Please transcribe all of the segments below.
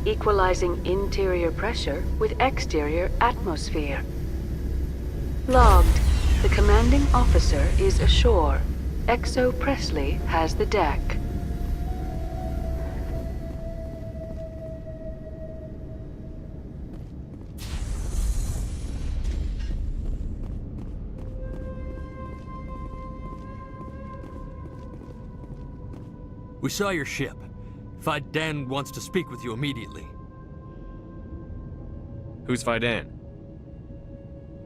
Equalizing interior pressure with exterior atmosphere. Logged. The commanding officer is ashore. Exo Presley has the deck. We saw your ship. Faidan wants to speak with you immediately. Who's Faidan?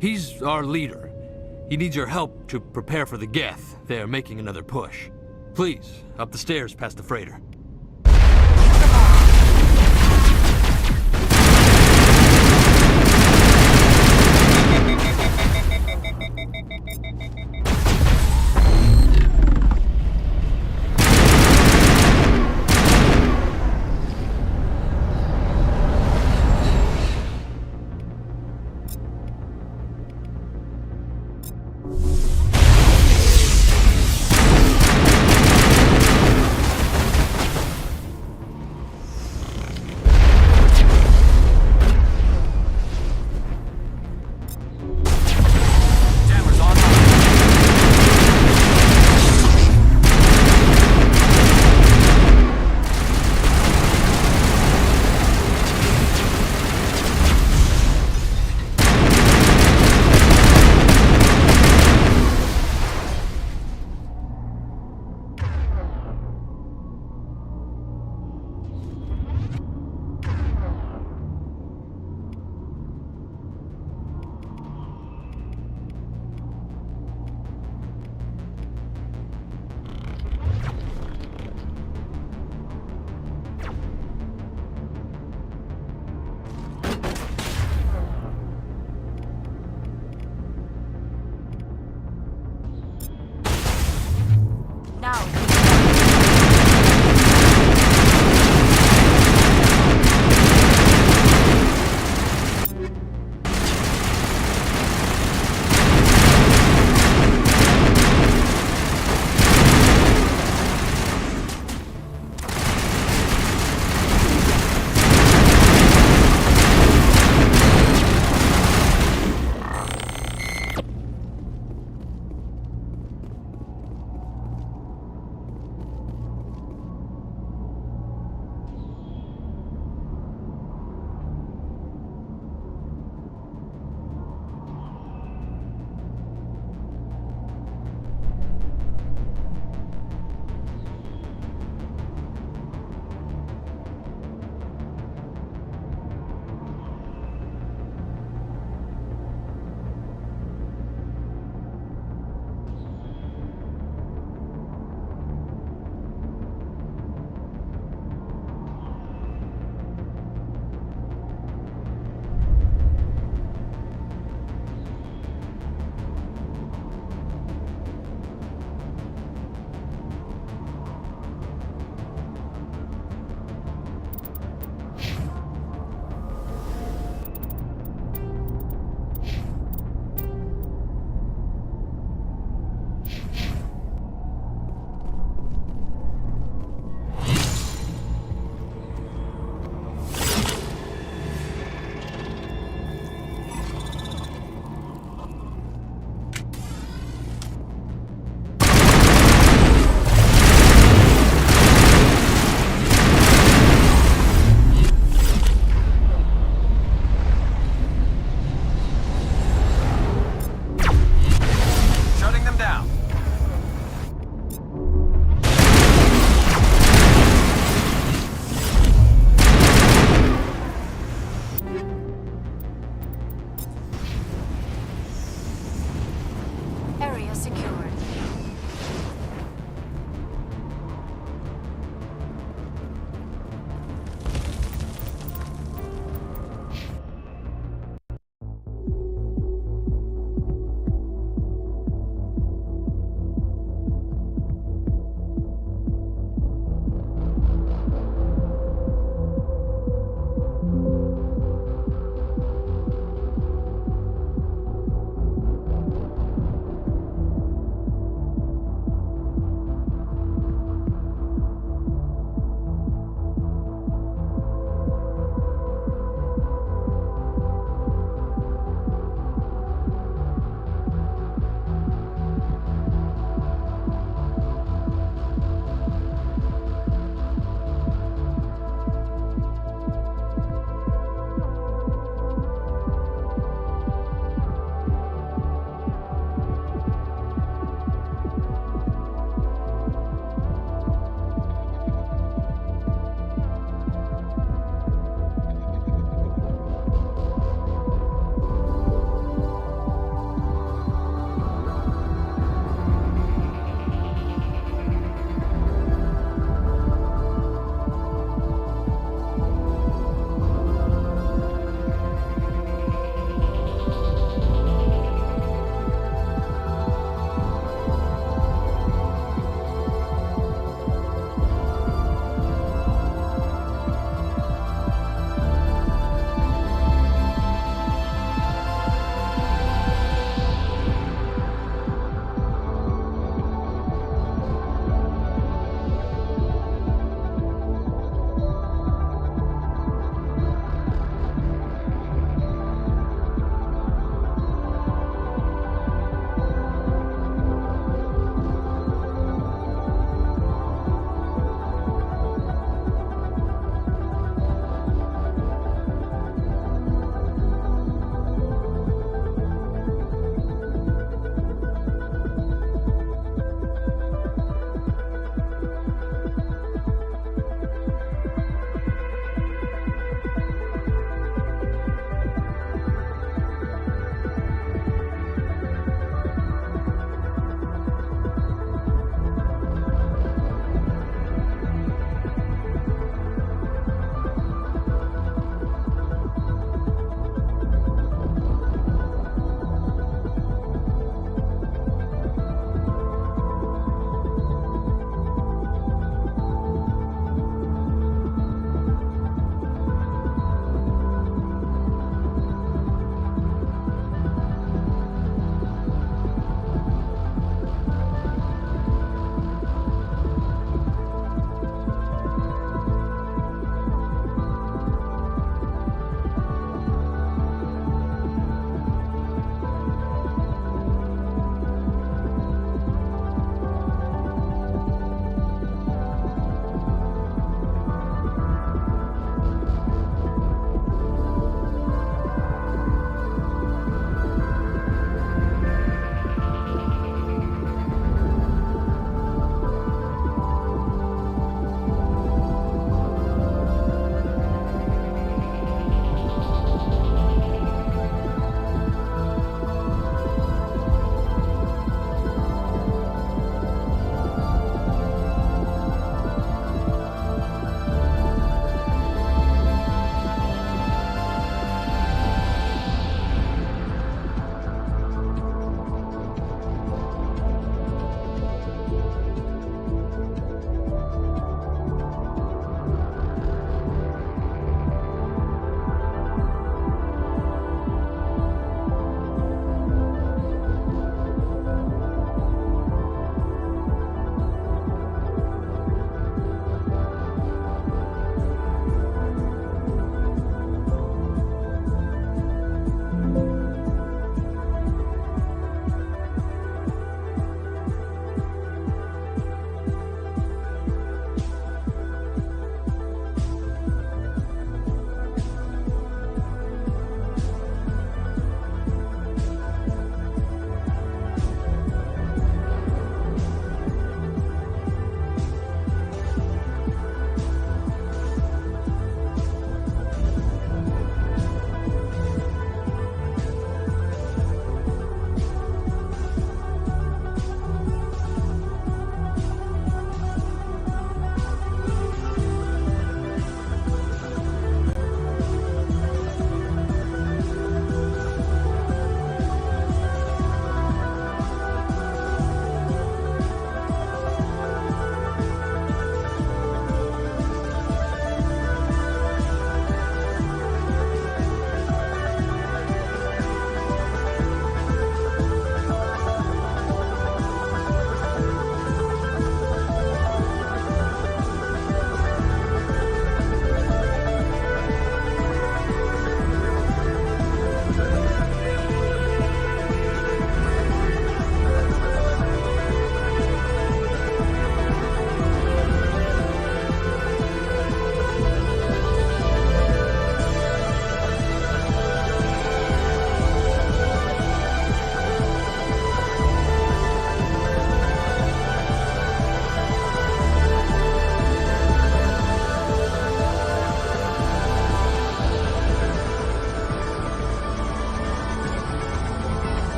He's our leader. He needs your help to prepare for the Geth. They're making another push. Please, up the stairs past the freighter.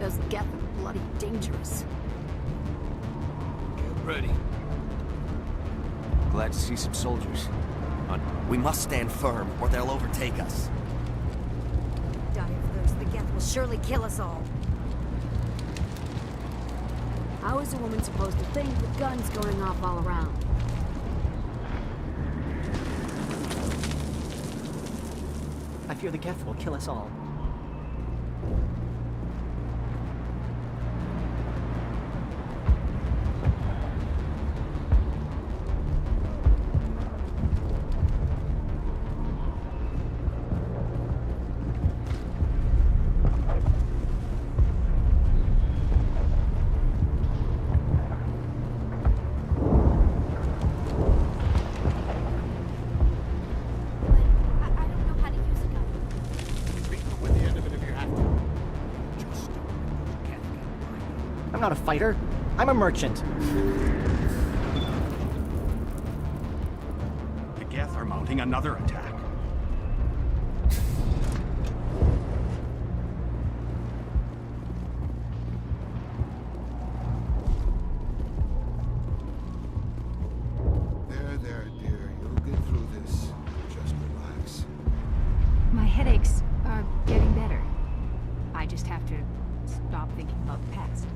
Those Geth are bloody dangerous. Get ready. Glad to see some soldiers. We must stand firm, or they'll overtake us. Die of those, the Geth will surely kill us all. How is a woman supposed to think with guns going off all around? I fear the Geth will kill us all. I'm not a fighter. I'm a merchant. The Geth are mounting another attack. There, dear. You'll get through this. Just relax. My headaches are getting better. I just have to stop thinking about the past.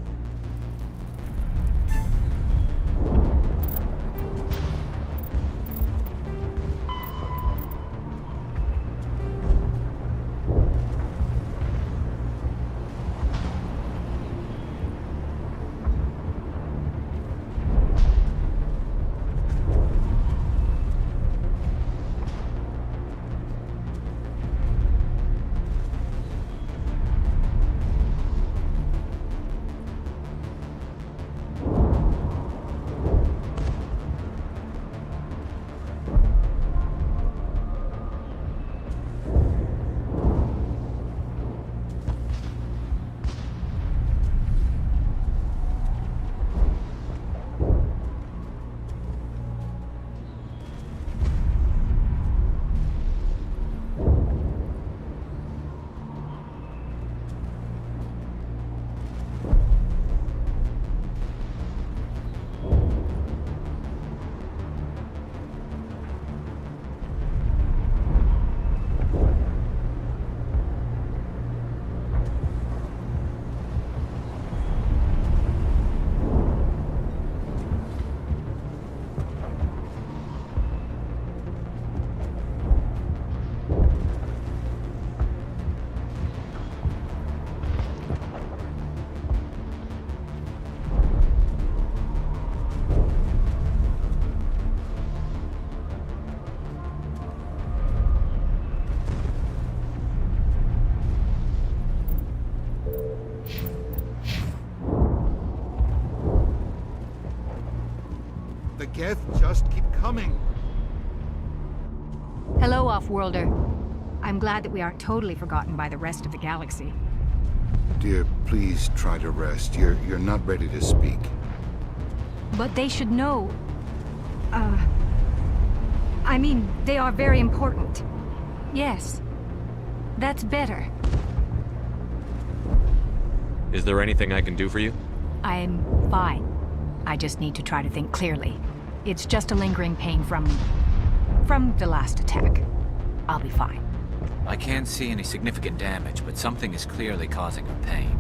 The Geth just keep coming. Hello, Off-Worlder. I'm glad that we aren't totally forgotten by the rest of the galaxy. Dear, please try to rest. You're not ready to speak. But they should know... I mean, they are very important. Yes. That's better. Is there anything I can do for you? I'm fine. I just need to try to think clearly. It's just a lingering pain from the last attack. I'll be fine. I can't see any significant damage, but something is clearly causing her pain.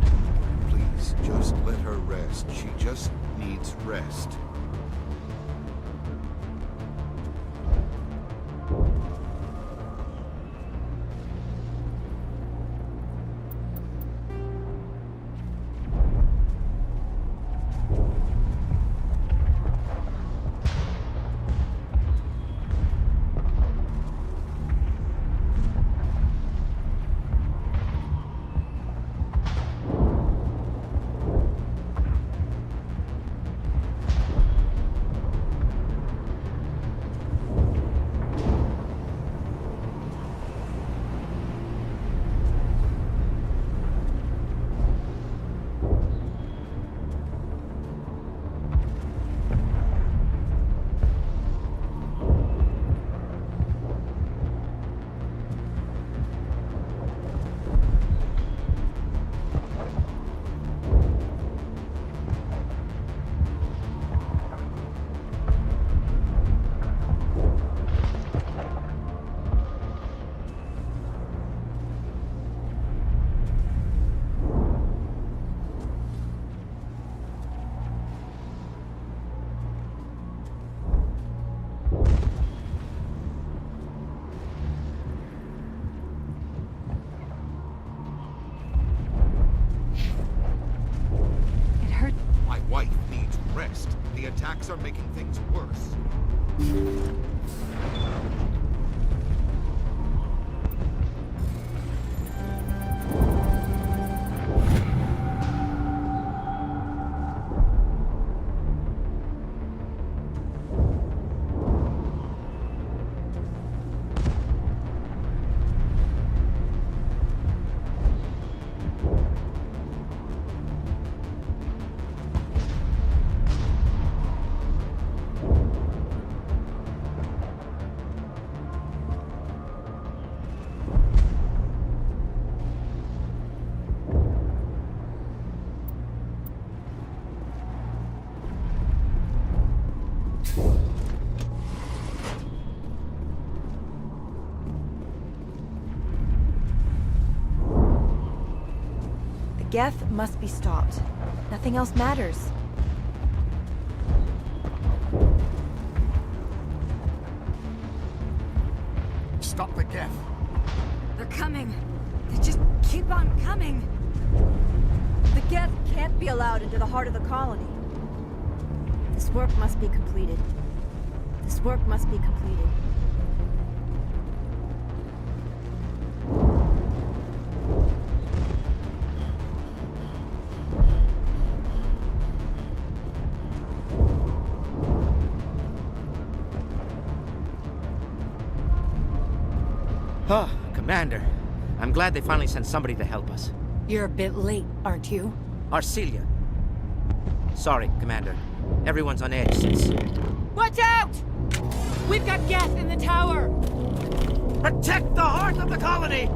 Please, just let her rest. She just needs rest. wife needs rest. The attacks are making things worse. Geth must be stopped. Nothing else matters. Stop the Geth. They're coming. They just keep on coming. The Geth can't be allowed into the heart of the colony. This work must be completed. This work must be completed. Oh, Commander. I'm glad they finally sent somebody to help us. You're a bit late, aren't you? Arcelia. Sorry, Commander. Everyone's on edge since... Watch out! We've got Geth in the tower! Protect the heart of the colony!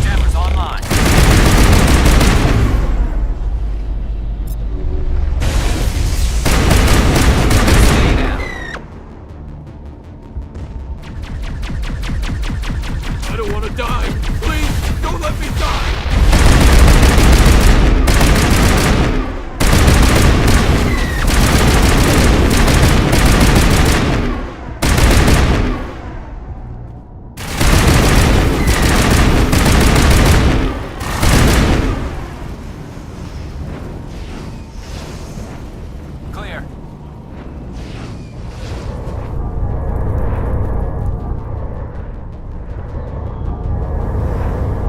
Jammer's online. Stay down. I don't want to die. Please, don't let me die. Clear.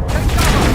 Take cover!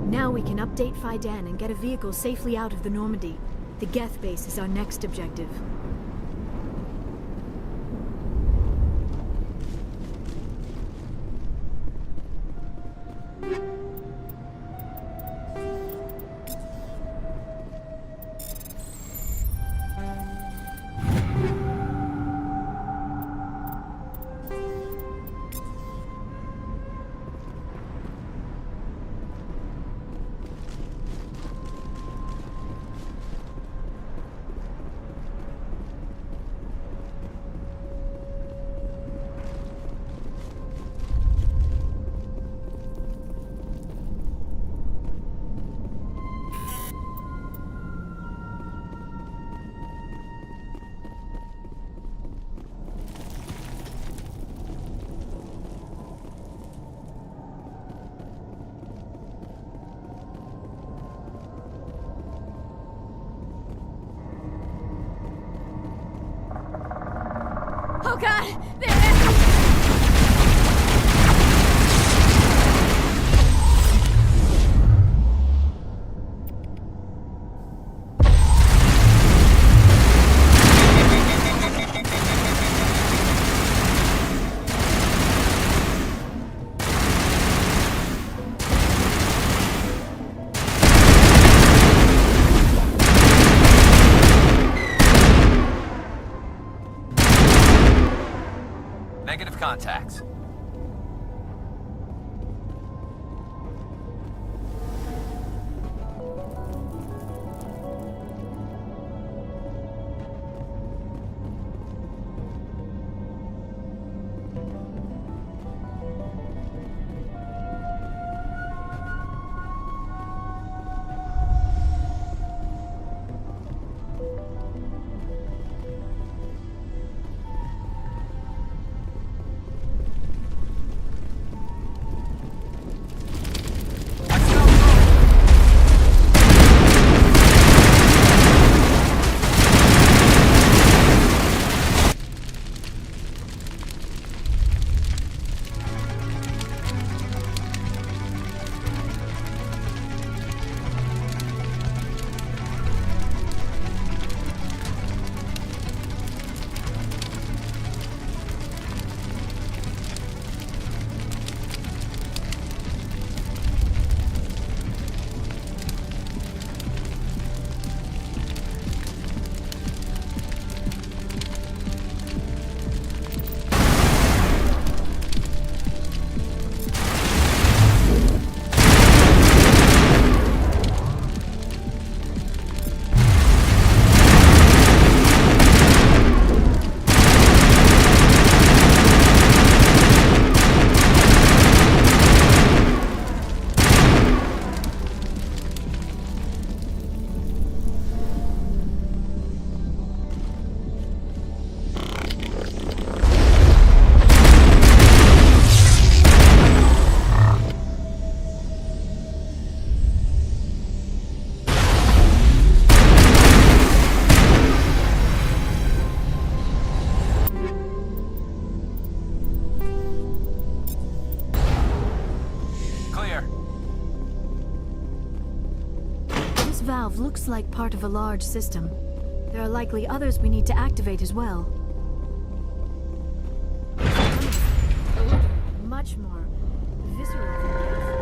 Now we can update Faidan and get a vehicle safely out of the Normandy. The Geth base is our next objective. Oh god! There! Negative contacts. This valve looks like part of a large system. There are likely others we need to activate as well. Much more visceral than death.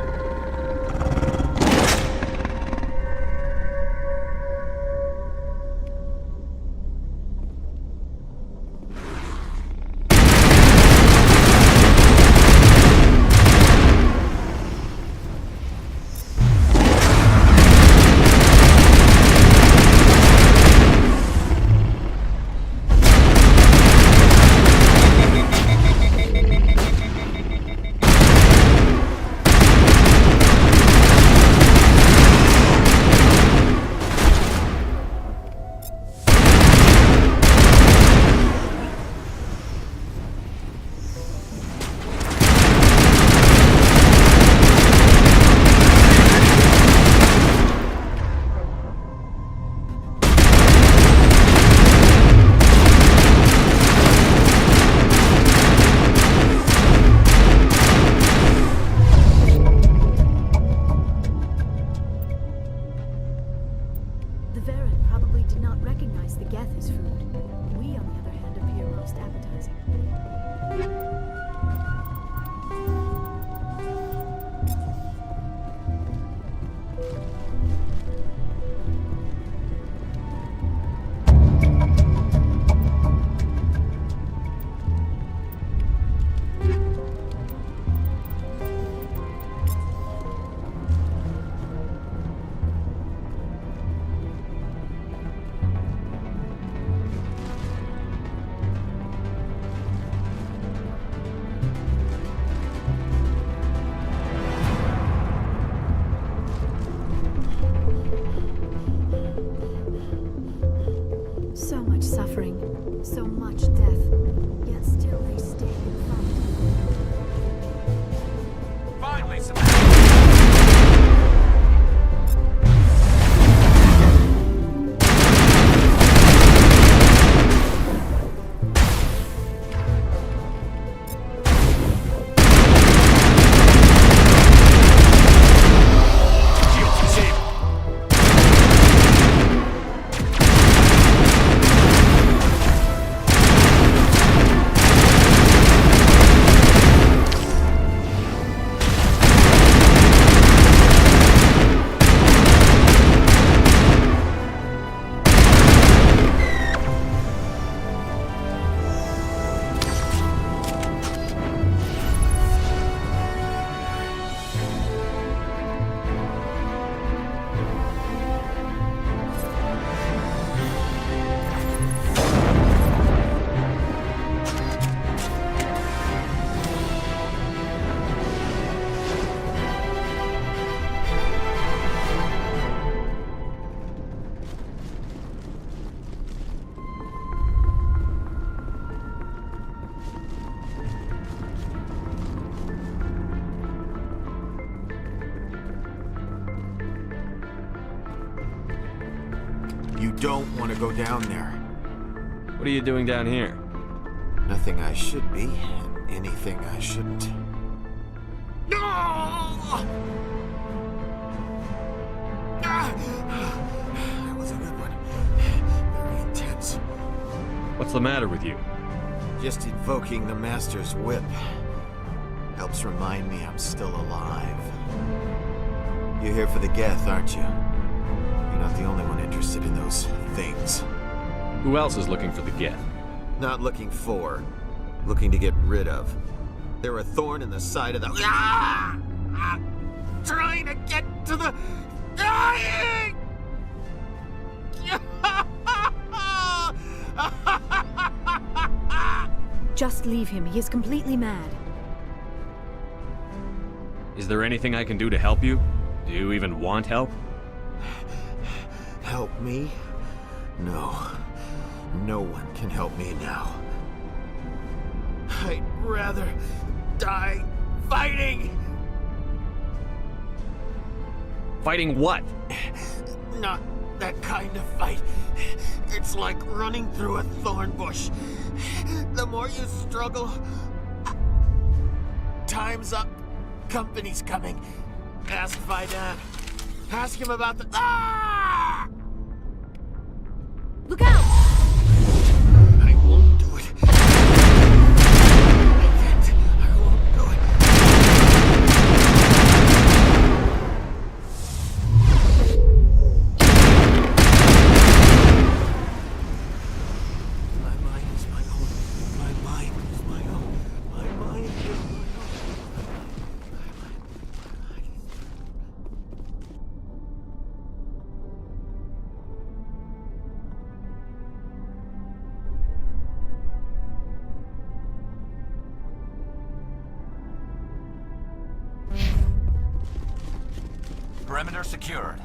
You don't want to go down there. What are you doing down here? Nothing I should be, and anything I shouldn't. No! That was a good one. Very intense. What's the matter with you? Just invoking the Master's whip helps remind me I'm still alive. You're here for the Geth, aren't you? You're not the only one interested in those things. Who else is looking for the Geth? Not looking for, looking to get rid of. They're a thorn in the side of the... Ah! I'm trying to get to the... Dying! Just leave him. He is completely mad. Is there anything I can do to help you? Do you even want help? Help me? No. No one can help me now. I'd rather die fighting! Fighting what? Not that kind of fight. It's like running through a thorn bush. The more you struggle... Time's up. Company's coming. Ask Faidan. Ask him about the... Ah! Look out! I won't do it. I can't. I won't do it. My mind is my own. My mind is my own. My mind is my own. Perimeter secured.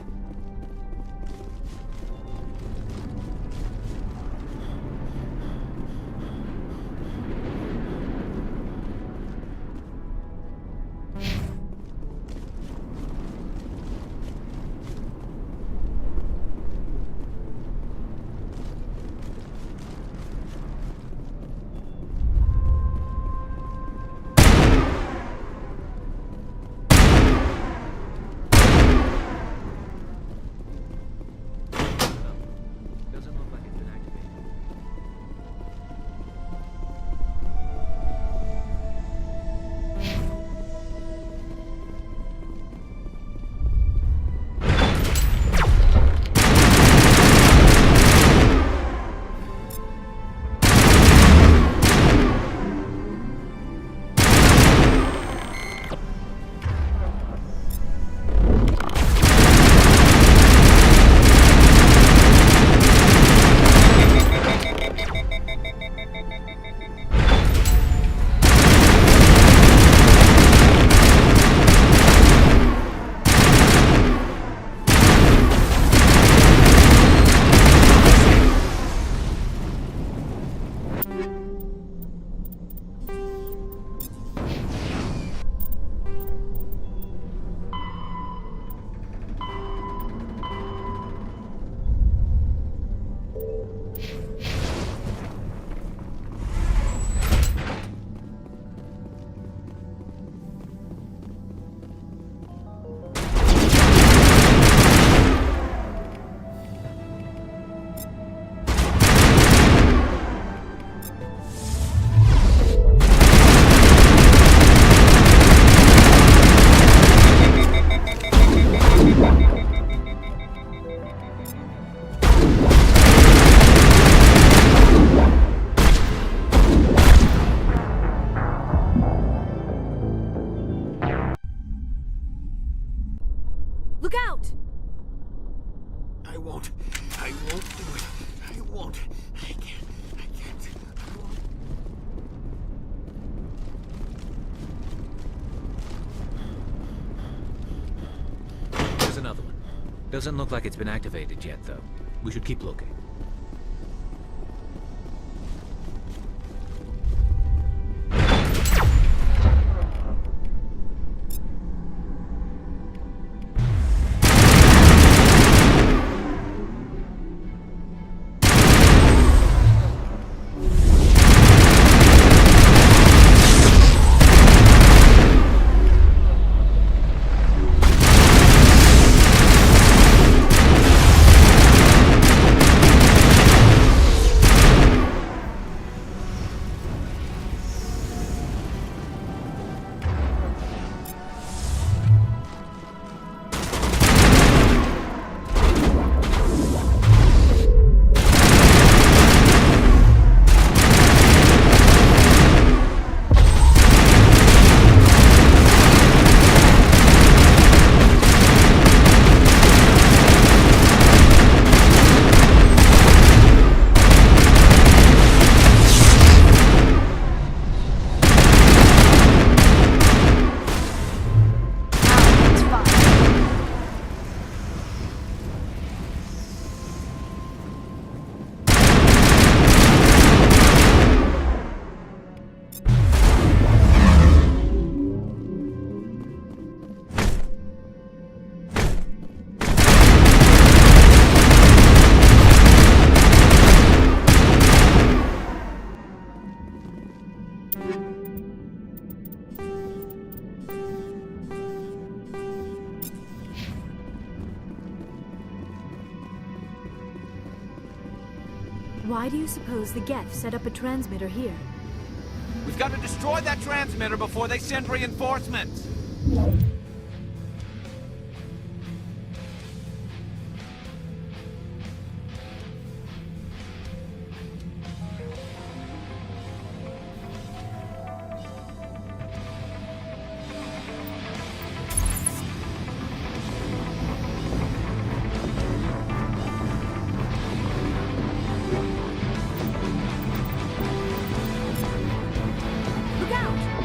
Look out! I won't. I won't do it. I won't. I can't. I can't. I won't. There's another one. Doesn't look like it's been activated yet, though. We should keep looking. Why do you suppose the Geth set up a transmitter here? We've got to destroy that transmitter before they send reinforcements! Look out!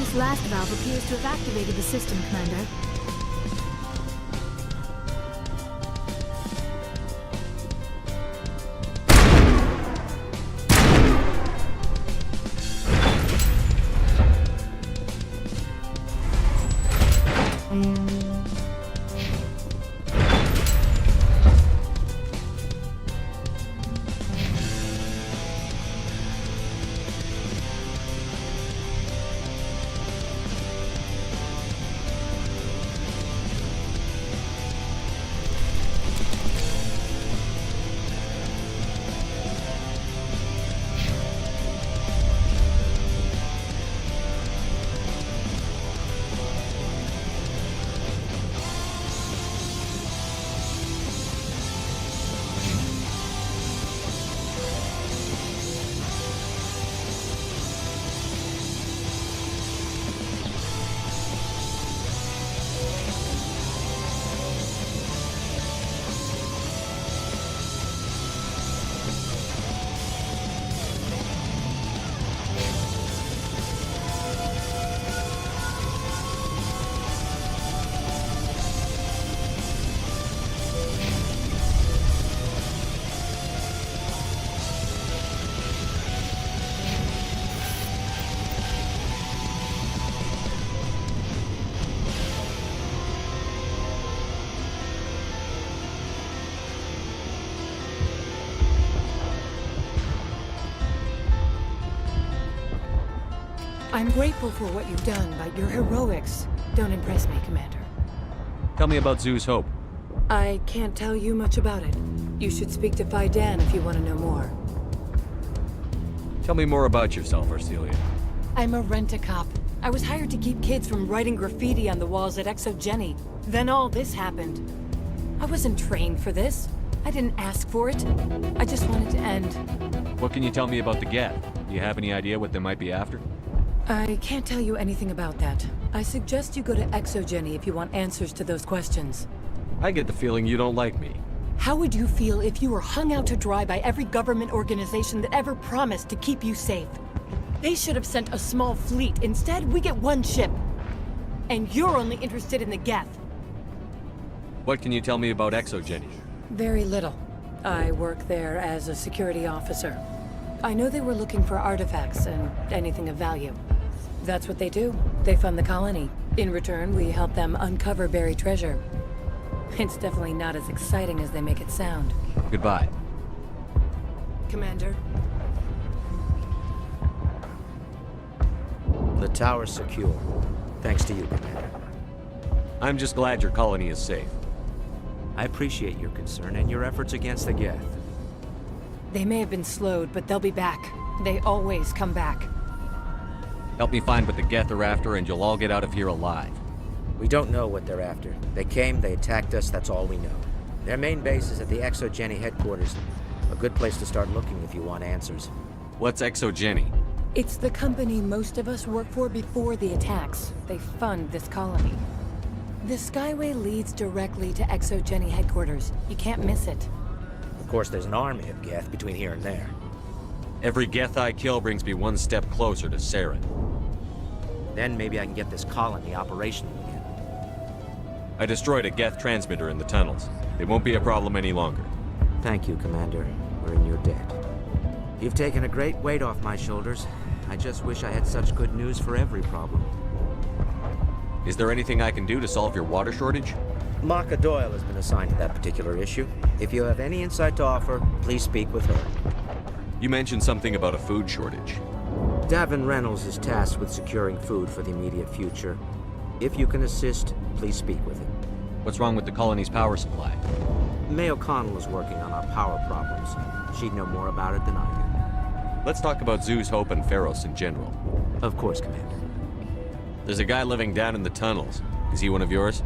This last valve appears to have activated the system, Commander. I'm grateful for what you've done, but your heroics don't impress me, Commander. Tell me about Zhu's Hope. I can't tell you much about it. You should speak to Phi Dan if you want to know more. Tell me more about yourself, Arcelia. I'm a rent-a-cop. I was hired to keep kids from writing graffiti on the walls at Exogeny. Then all this happened. I wasn't trained for this. I didn't ask for it. I just wanted to end. What can you tell me about the Geth? Do you have any idea what they might be after? I can't tell you anything about that. I suggest you go to Exogeny if you want answers to those questions. I get the feeling you don't like me. How would you feel if you were hung out to dry by every government organization that ever promised to keep you safe? They should have sent a small fleet. Instead, we get one ship. And you're only interested in the Geth. What can you tell me about Exogeny? Very little. I work there as a security officer. I know they were looking for artifacts and anything of value. That's what they do. They fund the colony. In return, we help them uncover buried treasure. It's definitely not as exciting as they make it sound. Goodbye. Commander. The tower's secure. Thanks to you, Commander. I'm just glad your colony is safe. I appreciate your concern and your efforts against the Geth. They may have been slowed, but they'll be back. They always come back. Help me find what the Geth are after, and you'll all get out of here alive. We don't know what they're after. They came, they attacked us, that's all we know. Their main base is at the Exogeny headquarters. A good place to start looking if you want answers. What's Exogeny? It's the company most of us work for before the attacks. They fund this colony. The Skyway leads directly to Exogeny headquarters. You can't miss it. Of course, there's an army of Geth between here and there. Every Geth I kill brings me one step closer to Saren. Then maybe I can get this colony operational again. I destroyed a Geth transmitter in the tunnels. It won't be a problem any longer. Thank you, Commander. We're in your debt. You've taken a great weight off my shoulders. I just wish I had such good news for every problem. Is there anything I can do to solve your water shortage? Maka Doyle has been assigned to that particular issue. If you have any insight to offer, please speak with her. You mentioned something about a food shortage. Davin Reynolds is tasked with securing food for the immediate future. If you can assist, please speak with him. What's wrong with the colony's power supply? May O'Connell is working on our power problems. She'd know more about it than I do. Let's talk about Zhu's Hope and Pharos in general. Of course, Commander. There's a guy living down in the tunnels. Is he one of yours?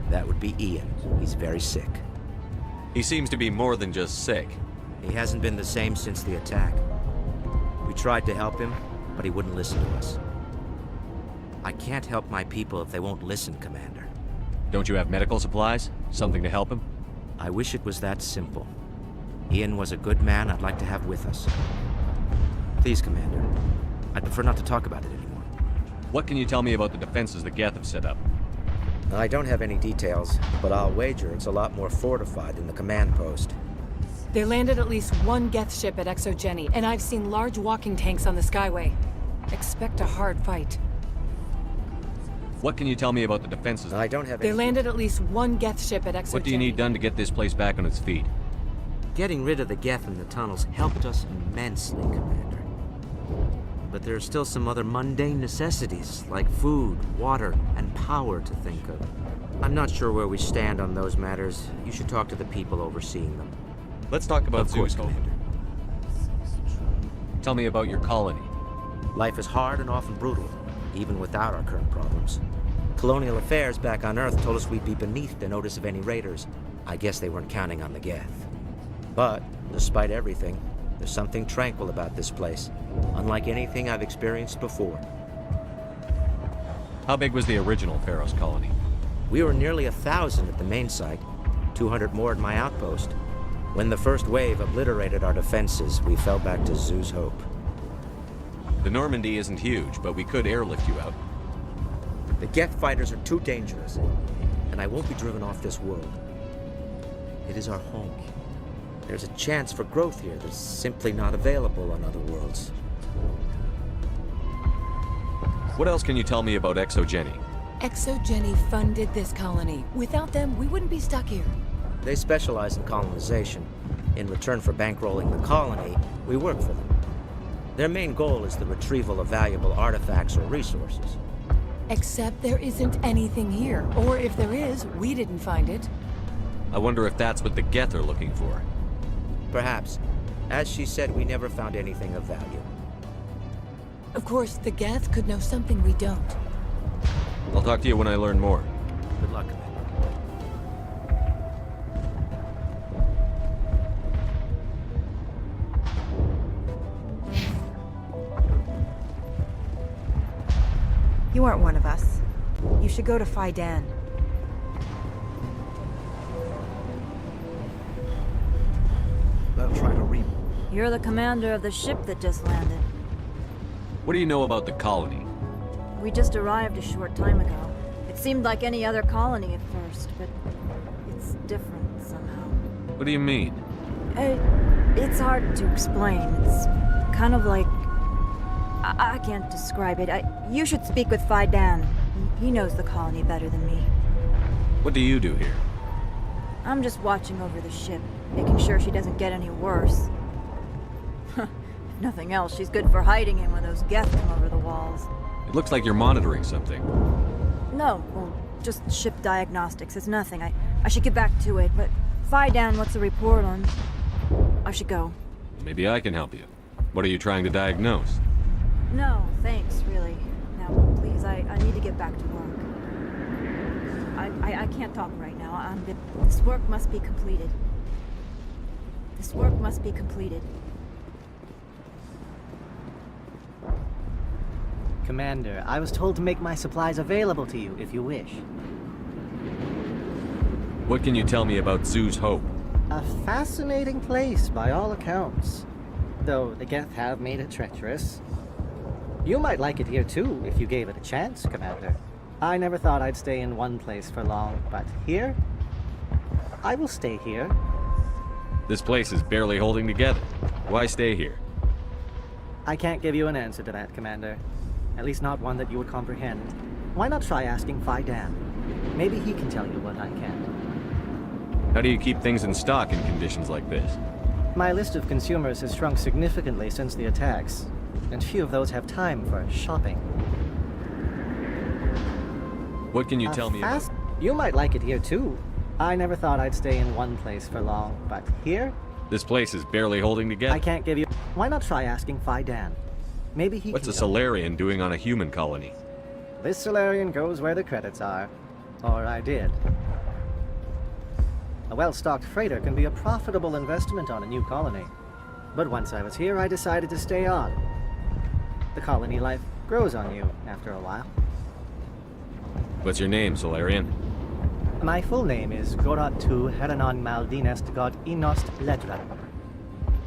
That would be Ian. He's very sick. He seems to be more than just sick. He hasn't been the same since the attack. We tried to help him, but he wouldn't listen to us. I can't help my people if they won't listen, Commander. Don't you have medical supplies? Something to help him? I wish it was that simple. Ian was a good man I'd like to have with us. Please, Commander. I'd prefer not to talk about it anymore. What can you tell me about the defenses the Geth have set up? I don't have any details, but I'll wager it's a lot more fortified than the command post. They landed at least one Geth ship at Exogeny, and I've seen large walking tanks on the Skyway. Expect a hard fight. What can you tell me about the defenses? I don't have They any... landed at least one Geth ship at Exogeny. What do you need done to get this place back on its feet? Getting rid of the Geth in the tunnels helped us immensely, Commander. But there are still some other mundane necessities, like food, water, and power to think of. I'm not sure where we stand on those matters. You should talk to the people overseeing them. Let's talk about Of course, Zeus Hope. Commander. Tell me about your colony. Life is hard and often brutal, even without our current problems. Colonial affairs back on Earth told us we'd be beneath the notice of any raiders. I guess they weren't counting on the Geth. But, despite everything, there's something tranquil about this place, unlike anything I've experienced before. How big was the original Pharaoh's colony? We were nearly 1,000 at the main site, 200 more at my outpost. When the first wave obliterated our defenses, we fell back to Zeus Hope. The Normandy isn't huge, but we could airlift you out. The Geth fighters are too dangerous, and I won't be driven off this world. It is our home. There's a chance for growth here that's simply not available on other worlds. What else can you tell me about Exogeny? Exogeny funded this colony. Without them, we wouldn't be stuck here. They specialize in colonization. In return for bankrolling the colony, we work for them. Their main goal is the retrieval of valuable artifacts or resources. Except there isn't anything here. Or if there is, we didn't find it. I wonder if that's what the Geth are looking for. Perhaps. As she said, we never found anything of value. Of course, the Geth could know something we don't. I'll talk to you when I learn more. Good luck, Commander. You aren't one of us. You should go to Phi Dan. They'll try to re... You're the commander of the ship that just landed. What do you know about the colony? We just arrived a short time ago. It seemed like any other colony at first, but it's different somehow. What do you mean? It's hard to explain. It's kind of like... I can't describe it. You should speak with Phi Dan. He knows the colony better than me. What do you do here? I'm just watching over the ship, making sure she doesn't get any worse. If nothing else, she's good for hiding in when those Geth come over the walls. It looks like you're monitoring something. No, well, just ship diagnostics. It's nothing. I should get back to it, but Phi Dan what's the report on? I should go. Maybe I can help you. What are you trying to diagnose? No, thanks, really. Now, please, I need to get back to work. I can't talk right now. This work must be completed. This work must be completed. Commander, I was told to make my supplies available to you if you wish. What can you tell me about Zeus Hope? A fascinating place by all accounts. Though the Geth have made it treacherous. You might like it here too, if you gave it a chance, Commander. I never thought I'd stay in one place for long, but here? I will stay here. This place is barely holding together. Why stay here? I can't give you an answer to that, Commander. At least not one that you would comprehend. Why not try asking Phi Dan? Maybe he can tell you what I can't. How do you keep things in stock in conditions like this? My list of consumers has shrunk significantly since the attacks, and few of those have time for shopping. What can you tell me about... You might like it here too. I never thought I'd stay in one place for long, but here? This place is barely holding together. I can't give you... Why not try asking Phi Dan? Maybe he What's a can Solarian doing on a human colony? This Solarian goes where the credits are. Or I did. A well-stocked freighter can be a profitable investment on a new colony. But once I was here, I decided to stay on. The colony life grows on you after a while. What's your name, Solarian? My full name is Goratu Heranon Maldinest God Inost Ledra.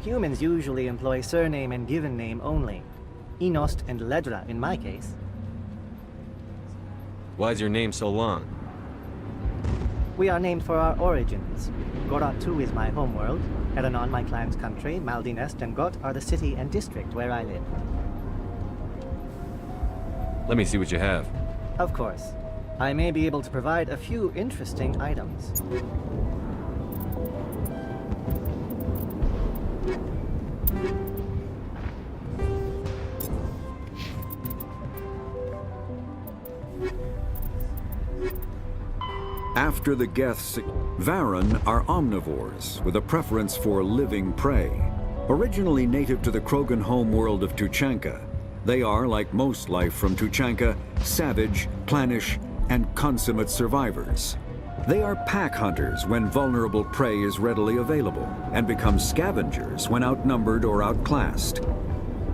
Humans usually employ surname and given name only. Inost and Ledra in my case. Why's your name so long? We are named for our origins. Gorat 2 is my homeworld. Eranon, my clan's country. Maldinest and Got are the city and district where I live. Let me see what you have. Of course. I may be able to provide a few interesting items. After the Geth's, Varen are omnivores with a preference for living prey. Originally native to the Krogan homeworld of Tuchanka, they are, like most life from Tuchanka, savage, clannish, and consummate survivors. They are pack hunters when vulnerable prey is readily available, and become scavengers when outnumbered or outclassed.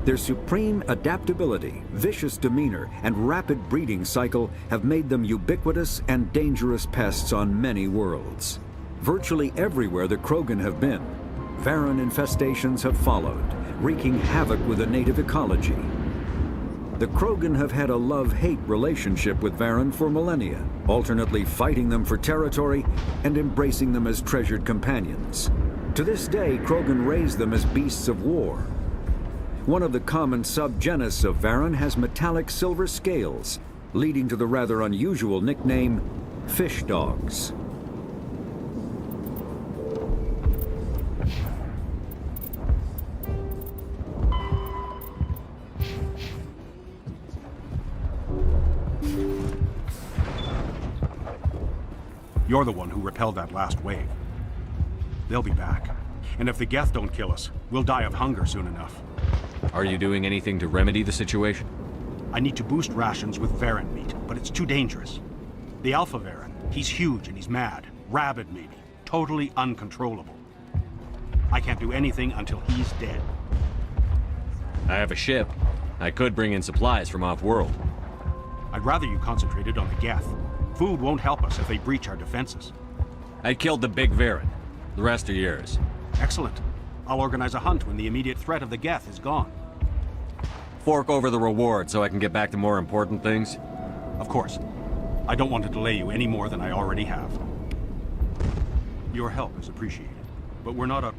Their supreme adaptability, vicious demeanor, and rapid breeding cycle have made them ubiquitous and dangerous pests on many worlds. Virtually everywhere the Krogan have been, Varen infestations have followed, wreaking havoc with the native ecology. The Krogan have had a love-hate relationship with Varen for millennia, alternately fighting them for territory and embracing them as treasured companions. To this day, Krogan raise them as beasts of war. One of the common subgenus of Varen has metallic silver scales, leading to the rather unusual nickname, fish dogs. You're the one who repelled that last wave. They'll be back. And if the Geth don't kill us, we'll die of hunger soon enough. Are you doing anything to remedy the situation? I need to boost rations with Varen meat, but it's too dangerous. The Alpha Varen, he's huge and he's mad. Rabid maybe. Totally uncontrollable. I can't do anything until he's dead. I have a ship. I could bring in supplies from off-world. I'd rather you concentrated on the Geth. Food won't help us if they breach our defenses. I killed the big Varen. The rest are yours. Excellent. I'll organize a hunt when the immediate threat of the Geth is gone. Fork over the reward so I can get back to more important things? Of course. I don't want to delay you any more than I already have. Your help is appreciated, but we're not a...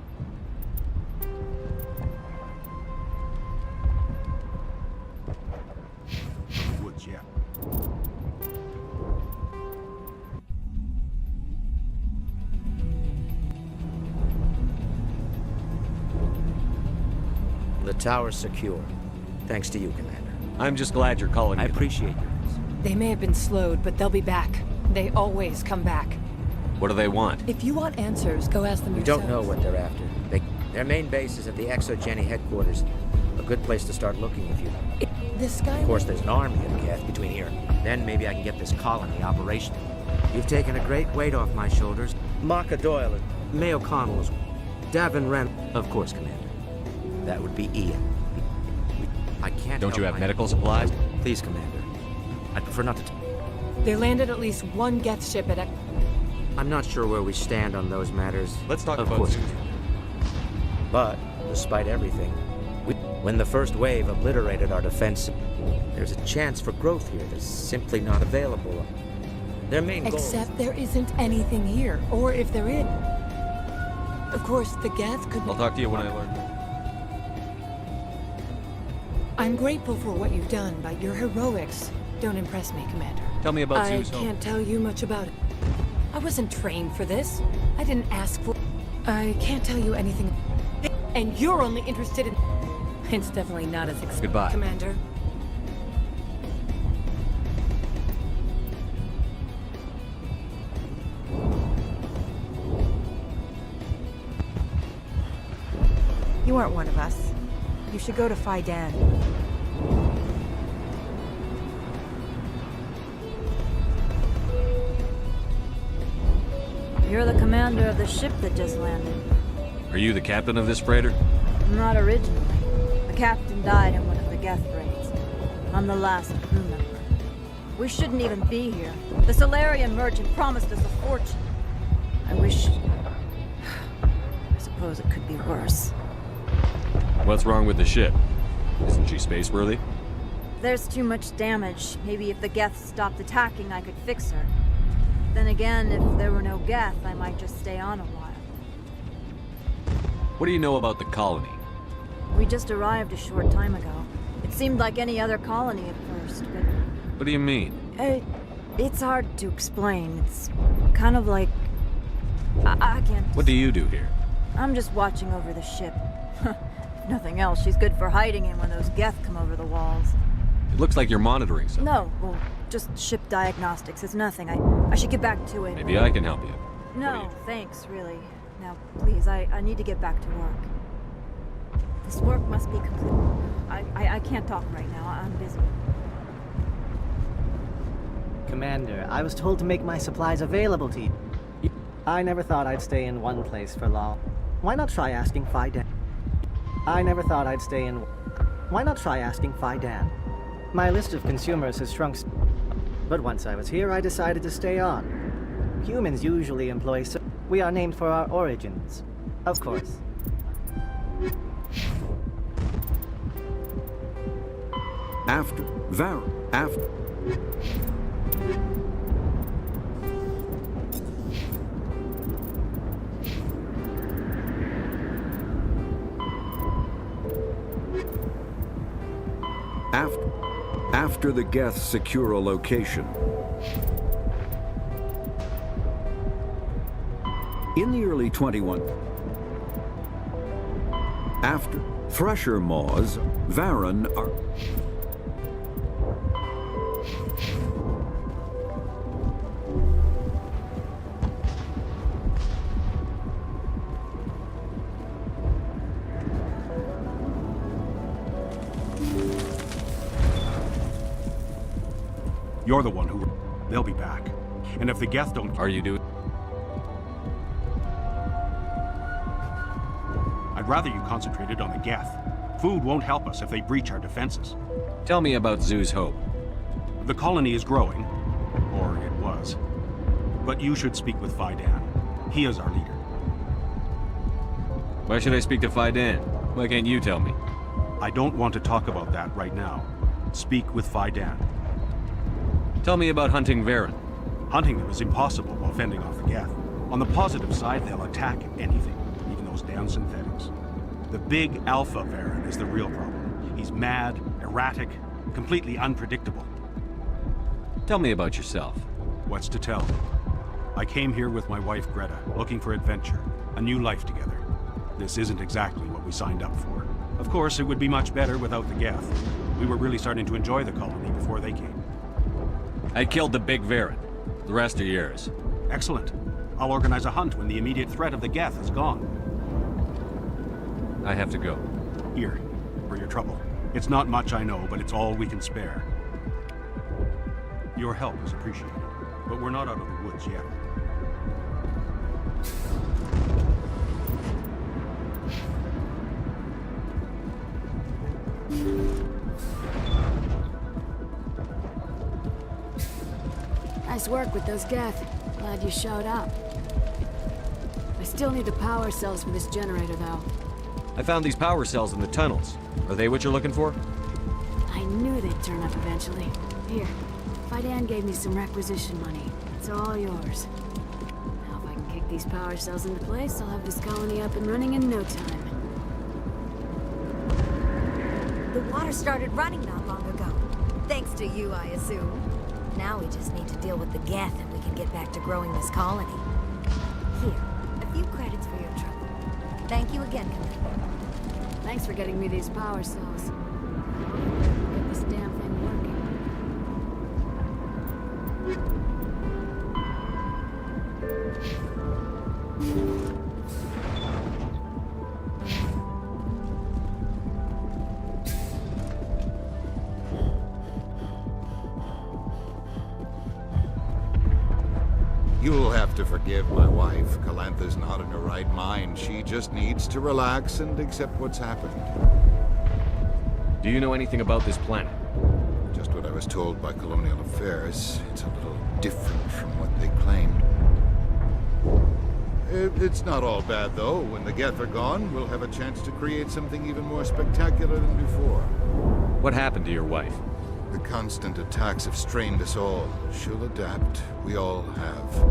woods yet. The tower's secure. Thanks to you, Commander. I'm just glad you're calling me. I appreciate yours. They may have been slowed, but they'll be back. They always come back. What do they want? If you want answers, go ask them We yourself. don't know what they're after. Their main base is at the Exogeny headquarters. A good place to start looking if you... This guy... Of course, there's an army of Geth between here. Then maybe I can get this colony operational. You've taken a great weight off my shoulders. Maka Doyle and May O'Connell as well. Davin Wren... Of course, Commander. That would be Ian. I can't... Don't you have medical supplies? Please, Commander. I'd prefer not to... They landed at least one Geth ship at... I'm not sure where we stand on those matters. Let's talk of about course. Susan. But, despite everything, when the first wave obliterated our defense, there's a chance for growth here that's simply not available. Their main goal... Except there isn't anything here, or if there is... Of course, the Geth could... I'll talk to you when I learn. I'm grateful for what you've done, but your heroics don't impress me, Commander. Tell me about I Zeus. can't tell you much about it. I wasn't trained for this. I didn't ask for... I can't tell you anything. And you're only interested in... It's definitely not as Goodbye, Commander. You aren't one of us. You should go to Faidan. You're the commander of the ship that just landed. Are you the captain of this freighter? Not originally. The captain died in one of the Geth raids. I'm the last crew member. We shouldn't even be here. The Solarian merchant promised us a fortune. I wish... I suppose it could be worse. What's wrong with the ship? Isn't she space-worthy? If there's too much damage, maybe if the Geth stopped attacking, I could fix her. Then again, if there were no Geth, I might just stay on a while. What do you know about the colony? We just arrived a short time ago. It seemed like any other colony at first, but... What do you mean? It's hard to explain. It's kind of like... I can't... What do you do here? I'm just watching over the ship. If nothing else, she's good for hiding in when those Geth come over the walls. It looks like you're monitoring something. No, well, just ship diagnostics. It's nothing. I should get back to it. Maybe I can help you. No, thanks, really. Now, please, I need to get back to work. This work must be complete. I can't talk right now. I'm busy. Commander, I was told to make my supplies available to you. I never thought I'd stay in one place for long. Why not try asking Faidan? I never thought I'd stay in... Why not try asking Faidan? My list of consumers has shrunk, but once I was here, I decided to stay on. Humans usually employ... We are named for our origins. Of course. After the Geth secure a location. In the early 21, after Thresher Maws, Varen are... You're the one who... They'll be back. And if the Geth don't... Are you doing... I'd rather you concentrated on the Geth. Food won't help us if they breach our defenses. Tell me about Zhu's Hope. The colony is growing. Or it was. But you should speak with Faidan. He is our leader. Why should I speak to Faidan? Why can't you tell me? I don't want to talk about that right now. Speak with Faidan. Tell me about hunting Varen. Hunting them is impossible while fending off the Geth. On the positive side, they'll attack anything, even those damn synthetics. The big Alpha Varen is the real problem. He's mad, erratic, completely unpredictable. Tell me about yourself. What's to tell? I came here with my wife Greta, looking for adventure, a new life together. This isn't exactly what we signed up for. Of course, it would be much better without the Geth. We were really starting to enjoy the colony before they came. I killed the big Varen. The rest are yours. Excellent. I'll organize a hunt when the immediate threat of the Geth is gone. I have to go. Here, for your trouble. It's not much, I know, but it's all we can spare. Your help is appreciated, but we're not out of the woods yet. Nice work with those Geth. Glad you showed up. I still need the power cells for this generator, though. I found these power cells in the tunnels. Are they what you're looking for? I knew they'd turn up eventually. Here, Faidan gave me some requisition money. It's all yours. Now if I can kick these power cells into place, I'll have this colony up and running in no time. The water started running not long ago. Thanks to you, I assume. Now we just need to deal with the Geth and we can get back to growing this colony. Here, a few credits for your trouble. Thank you again, Commander. Thanks for getting me these power cells. Get this damn thing working. You'll have to forgive my wife. Calantha's not in her right mind. She just needs to relax and accept what's happened. Do you know anything about this planet? Just what I was told by Colonial Affairs. It's a little different from what they claimed. It's not all bad, though. When the Geth are gone, we'll have a chance to create something even more spectacular than before. What happened to your wife? The constant attacks have strained us all. She'll adapt. We all have.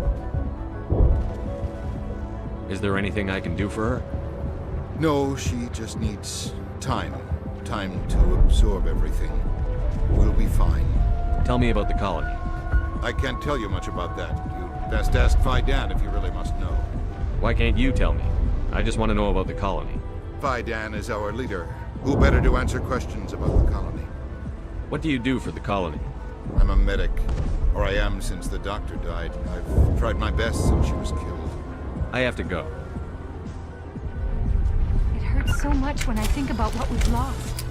Is there anything I can do for her? No, she just needs time. Time to absorb everything. We'll be fine. Tell me about the colony. I can't tell you much about that. You best ask Faidan if you really must know. Why can't you tell me? I just want to know about the colony. Faidan is our leader. Who better to answer questions about the colony? What do you do for the colony? I'm a medic. Or I am since the doctor died. I've tried my best since she was killed. I have to go. It hurts so much when I think about what we've lost.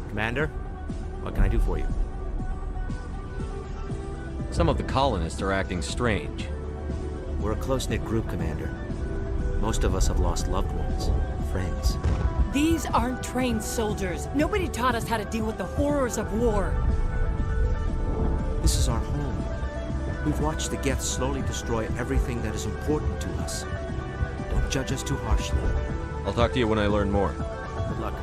Commander, what can I do for you? Some of the colonists are acting strange. We're a close-knit group, Commander. Most of us have lost loved ones, friends. These aren't trained soldiers. Nobody taught us how to deal with the horrors of war. This is our home. We've watched the Geth slowly destroy everything that is important to us. Don't judge us too harshly. I'll talk to you when I learn more. Good luck.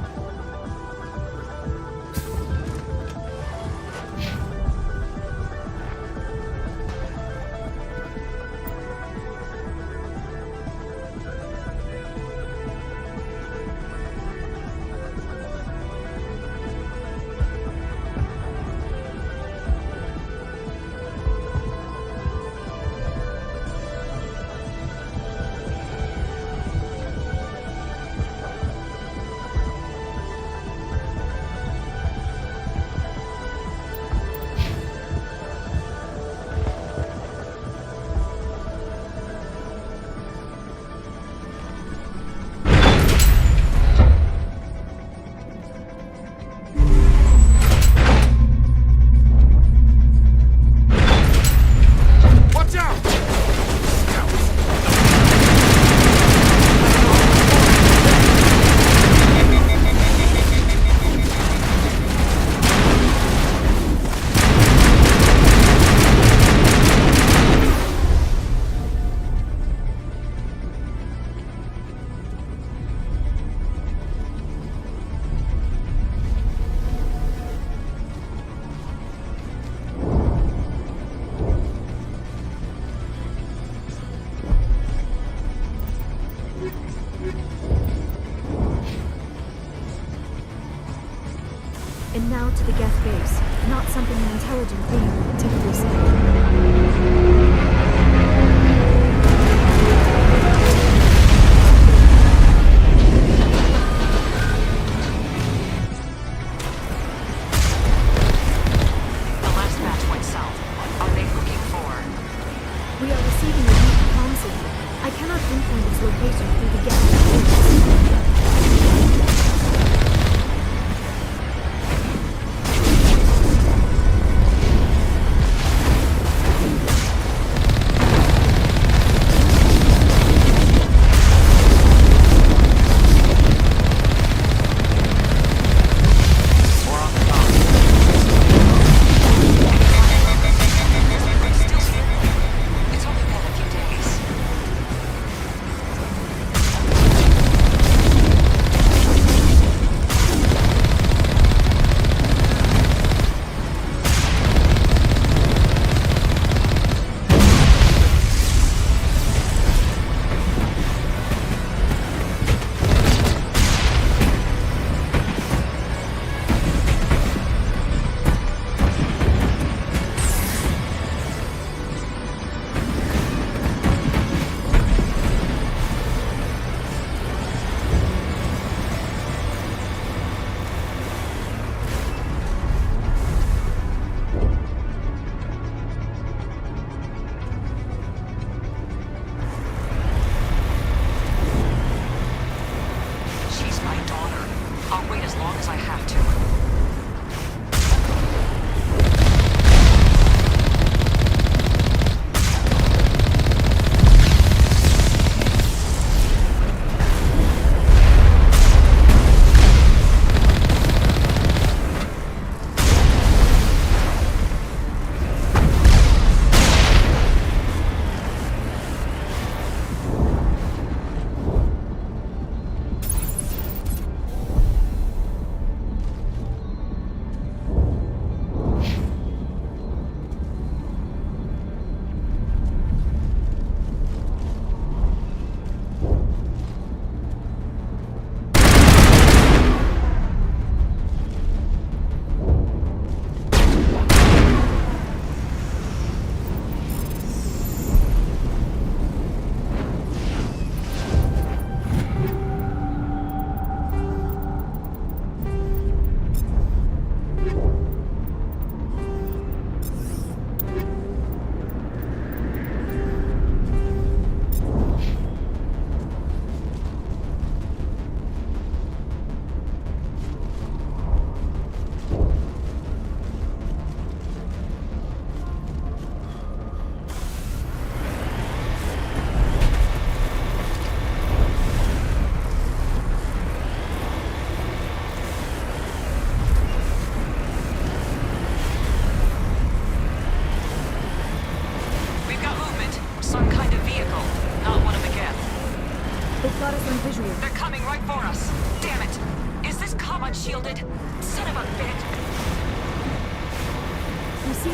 And now to the Geth base. Not something an intelligent being would typically say. We are receiving a weak comm signal. I cannot pinpoint its location through the Geth.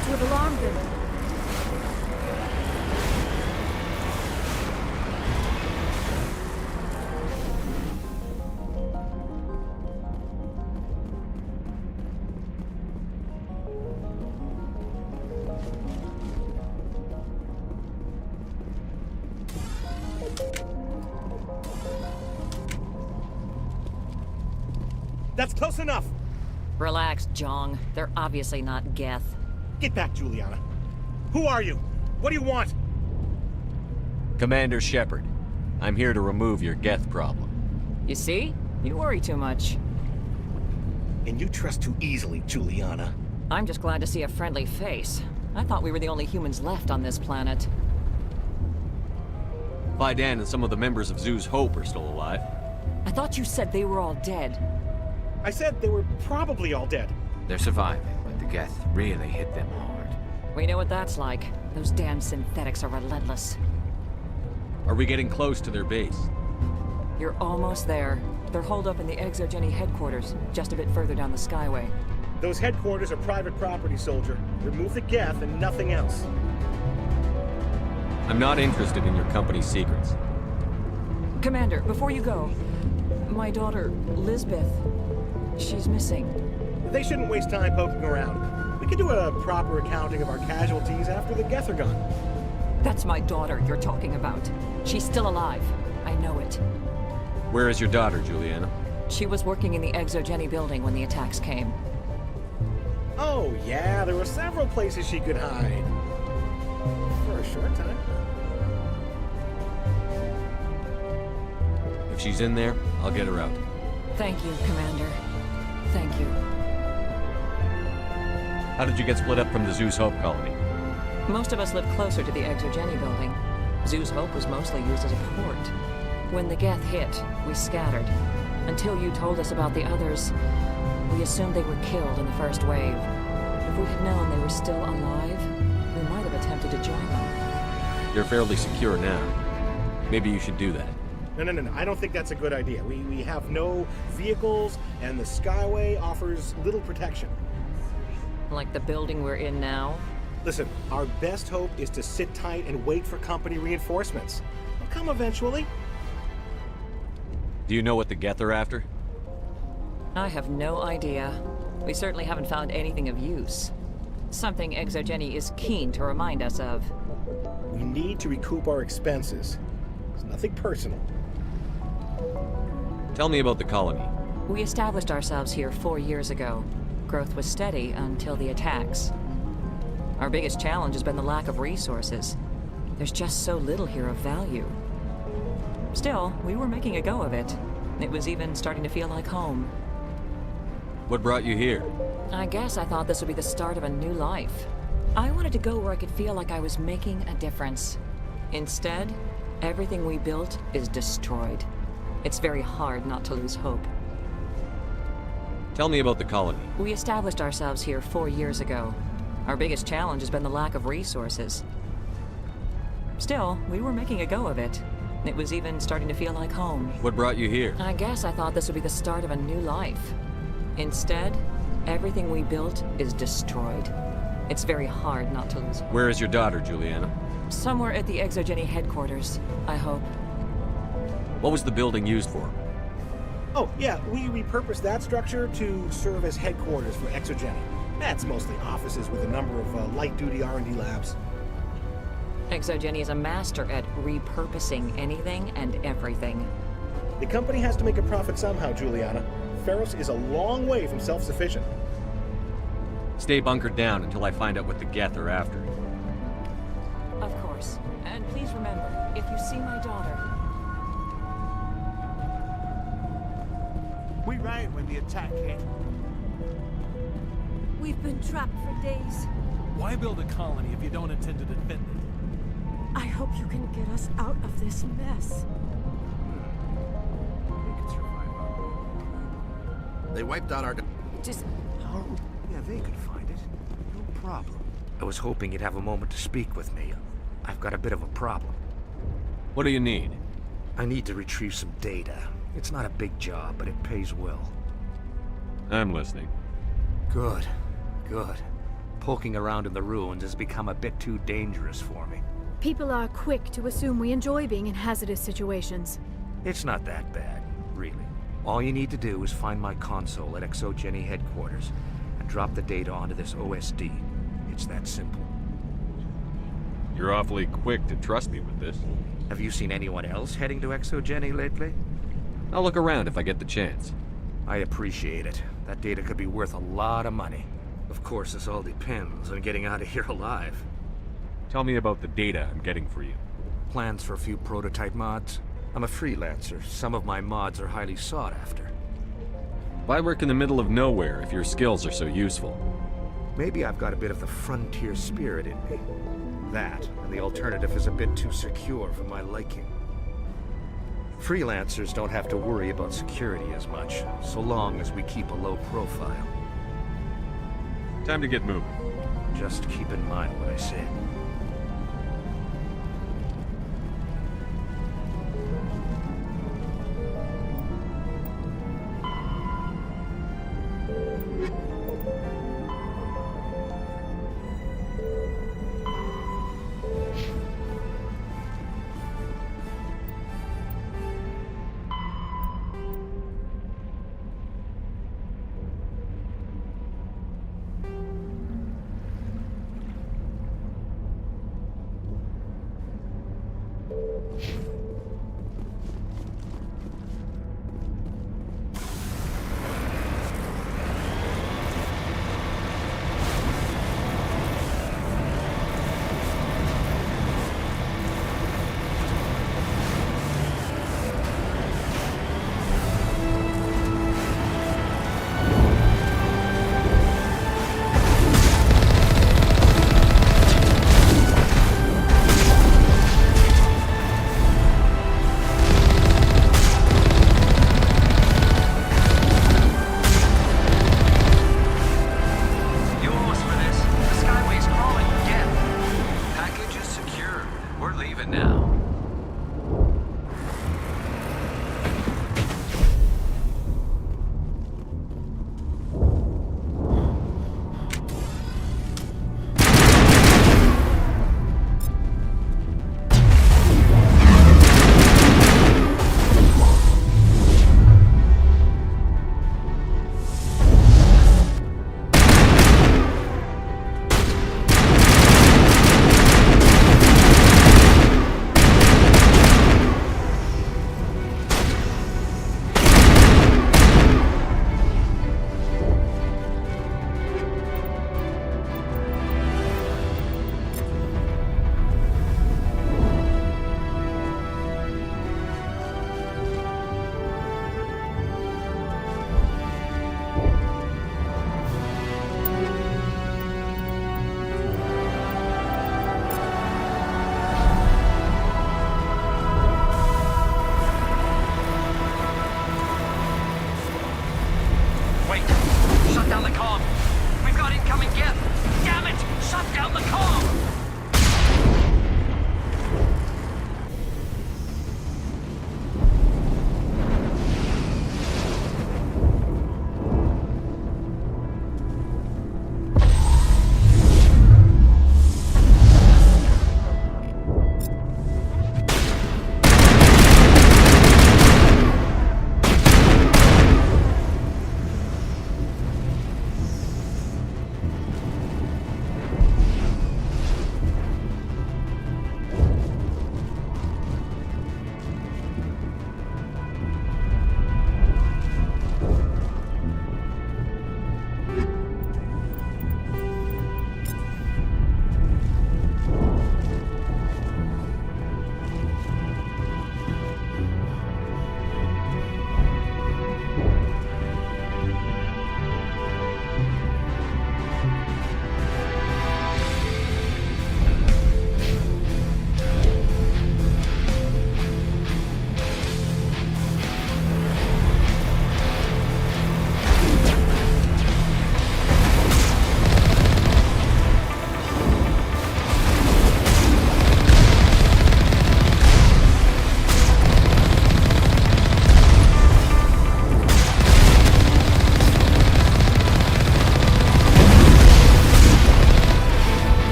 seem to have alarmed them. That's close enough! Relax, Jong. They're obviously not Geth. Get back, Juliana. Who are you? What do you want? Commander Shepard. I'm here to remove your Geth problem. You see? You worry too much. And you trust too easily, Juliana. I'm just glad to see a friendly face. I thought we were the only humans left on this planet. Vidan and some of the members of Zoo's Hope are still alive. I thought you said they were all dead. I said they were probably all dead. They're surviving, but the Geth really hit them hard. We know what that's like. Those damn synthetics are relentless. Are we getting close to their base? You're almost there. They're holed up in the Exogeny headquarters, just a bit further down the Skyway. Those headquarters are private property, soldier. Remove the Geth and nothing else. I'm not interested in your company's secrets. Commander, before you go, my daughter, Lisbeth, she's missing. They shouldn't waste time poking around. We can do a proper accounting of our casualties after the Geth are gone. That's my daughter you're talking about. She's still alive. I know it. Where is your daughter, Juliana? She was working in the Exogeny building when the attacks came. Oh, yeah, there were several places she could hide. For a short time. If she's in there, I'll get her out. Thank you, Commander. Thank you. How did you get split up from the Zoo's Hope colony? Most of us lived closer to the Exogeny building. Zoo's Hope was mostly used as a port. When the Geth hit, we scattered. Until you told us about the others, we assumed they were killed in the first wave. If we had known they were still alive, we might have attempted to join them. You're fairly secure now. Maybe you should do that. No. I don't think that's a good idea. We have no vehicles, and the Skyway offers little protection. Like the building we're in now? Listen, our best hope is to sit tight and wait for company reinforcements. They'll come eventually. Do you know what the Geth are after? I have no idea. We certainly haven't found anything of use. Something Exogeny is keen to remind us of. We need to recoup our expenses. It's nothing personal. Tell me about the colony. We established ourselves here 4 years ago. Growth was steady until the attacks. Our biggest challenge has been the lack of resources. There's just so little here of value. Still, we were making a go of it. It was even starting to feel like home. What brought you here? I guess I thought this would be the start of a new life. I wanted to go where I could feel like I was making a difference. Instead, everything we built is destroyed. It's very hard not to lose hope. Tell me about the colony. We established ourselves here 4 years ago. Our biggest challenge has been the lack of resources. Still, we were making a go of it. It was even starting to feel like home. What brought you here? I guess I thought this would be the start of a new life. Instead, everything we built is destroyed. It's very hard not to lose. Where is your daughter, Juliana? Somewhere at the Exogeny headquarters, I hope. What was the building used for? Oh, yeah, we repurposed that structure to serve as headquarters for Exogeny. That's mostly offices with a number of light-duty R&D labs. Exogeny is a master at repurposing anything and everything. The company has to make a profit somehow, Juliana. Feros is a long way from self-sufficient. Stay bunkered down until I find out what the Geth are after. Of course. And please remember, if you see my daughter... We ran when the attack hit. We've been trapped for days. Why build a colony if you don't intend to defend it? I hope you can get us out of this mess. We can survive our world. They wiped out our... Just... Oh, yeah, they could find it. No problem. I was hoping you'd have a moment to speak with me. I've got a bit of a problem. What do you need? I need to retrieve some data. It's not a big job, but it pays well. I'm listening. Good. Good. Poking around in the ruins has become a bit too dangerous for me. People are quick to assume we enjoy being in hazardous situations. It's not that bad, really. All you need to do is find my console at ExoGeni headquarters and drop the data onto this OSD. It's that simple. You're awfully quick to trust me with this. Have you seen anyone else heading to ExoGeni lately? I'll look around if I get the chance. I appreciate it. That data could be worth a lot of money. Of course, this all depends on getting out of here alive. Tell me about the data I'm getting for you. Plans for a few prototype mods. I'm a freelancer. Some of my mods are highly sought after. Why work in the middle of nowhere if your skills are so useful? Maybe I've got a bit of the frontier spirit in me. That, and the alternative is a bit too secure for my liking. Freelancers don't have to worry about security as much, so long as we keep a low profile. Time to get moving. Just keep in mind what I said.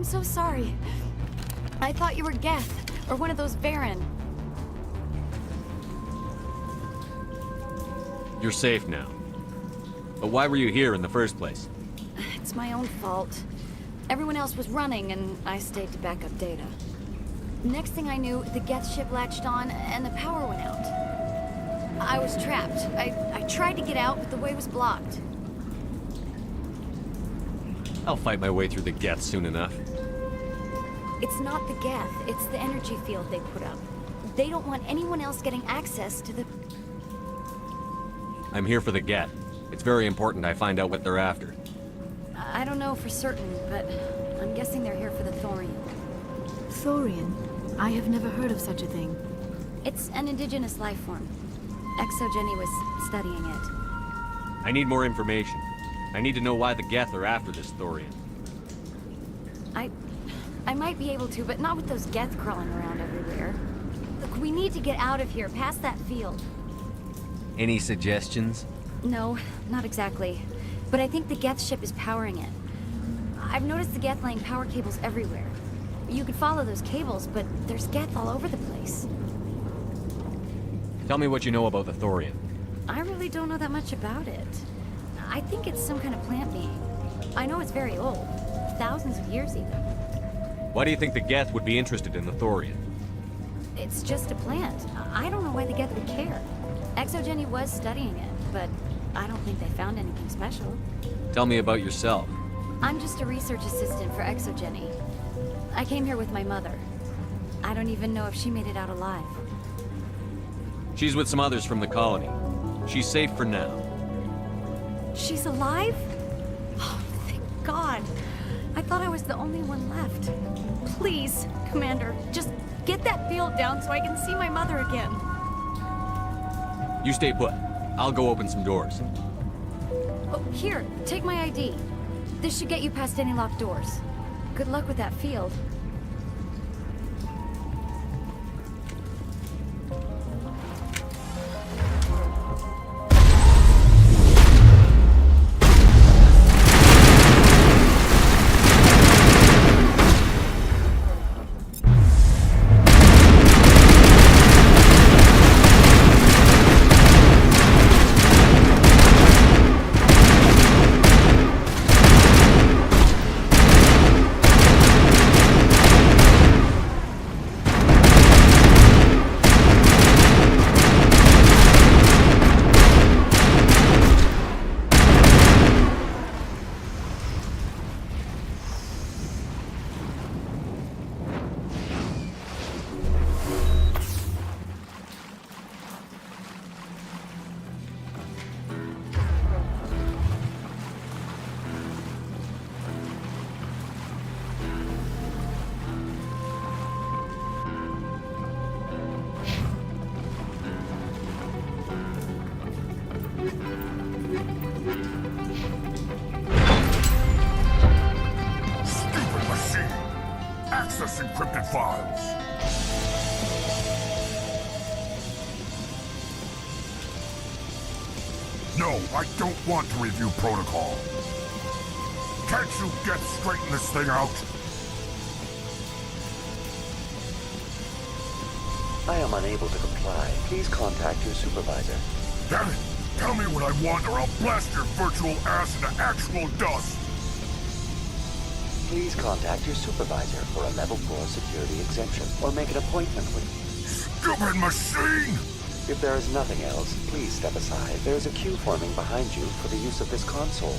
so sorry. I thought you were Geth, or one of those Varen. You're safe now. But why were you here in the first place? It's my own fault. Everyone else was running, and I stayed to back up data. Next thing I knew, the Geth ship latched on, and the power went out. I was trapped. I tried to get out, but the way was blocked. I'll fight my way through the Geth soon enough. It's not the Geth, it's the energy field they put up. They don't want anyone else getting access to the... I'm here for the Geth. It's very important I find out what they're after. I don't know for certain, but I'm guessing they're here for the Thorian. Thorian? I have never heard of such a thing. It's an indigenous life form. Exogeny was studying it. I need more information. I need to know why the Geth are after this Thorian. I might be able to, but not with those Geth crawling around everywhere. Look, we need to get out of here, past that field. Any suggestions? No, not exactly. But I think the Geth ship is powering it. I've noticed the Geth laying power cables everywhere. You could follow those cables, but there's Geth all over the place. Tell me what you know about the Thorian. I really don't know that much about it. I think it's some kind of plant being. I know it's very old. Thousands of years even. Why do you think the Geth would be interested in the Thorian? It's just a plant. I don't know why the Geth would care. Exogeny was studying it, but I don't think they found anything special. Tell me about yourself. I'm just a research assistant for Exogeny. I came here with my mother. I don't even know if she made it out alive. She's with some others from the colony. She's safe for now. She's alive? Oh, thank God. I thought I was the only one left. Please, Commander, just get that field down so I can see my mother again. You stay put. I'll go open some doors. Oh, here, take my ID. This should get you past any locked doors. Good luck with that field. Access encrypted files. No, I don't want to review protocol. Can't you straighten this thing out? I am unable to comply. Please contact your supervisor. Damn it! Tell me what I want or I'll blast your virtual ass into actual dust! Please contact your supervisor for a level 4 security exemption, or make an appointment with... Stupid machine! If there is nothing else, please step aside. There is a queue forming behind you for the use of this console.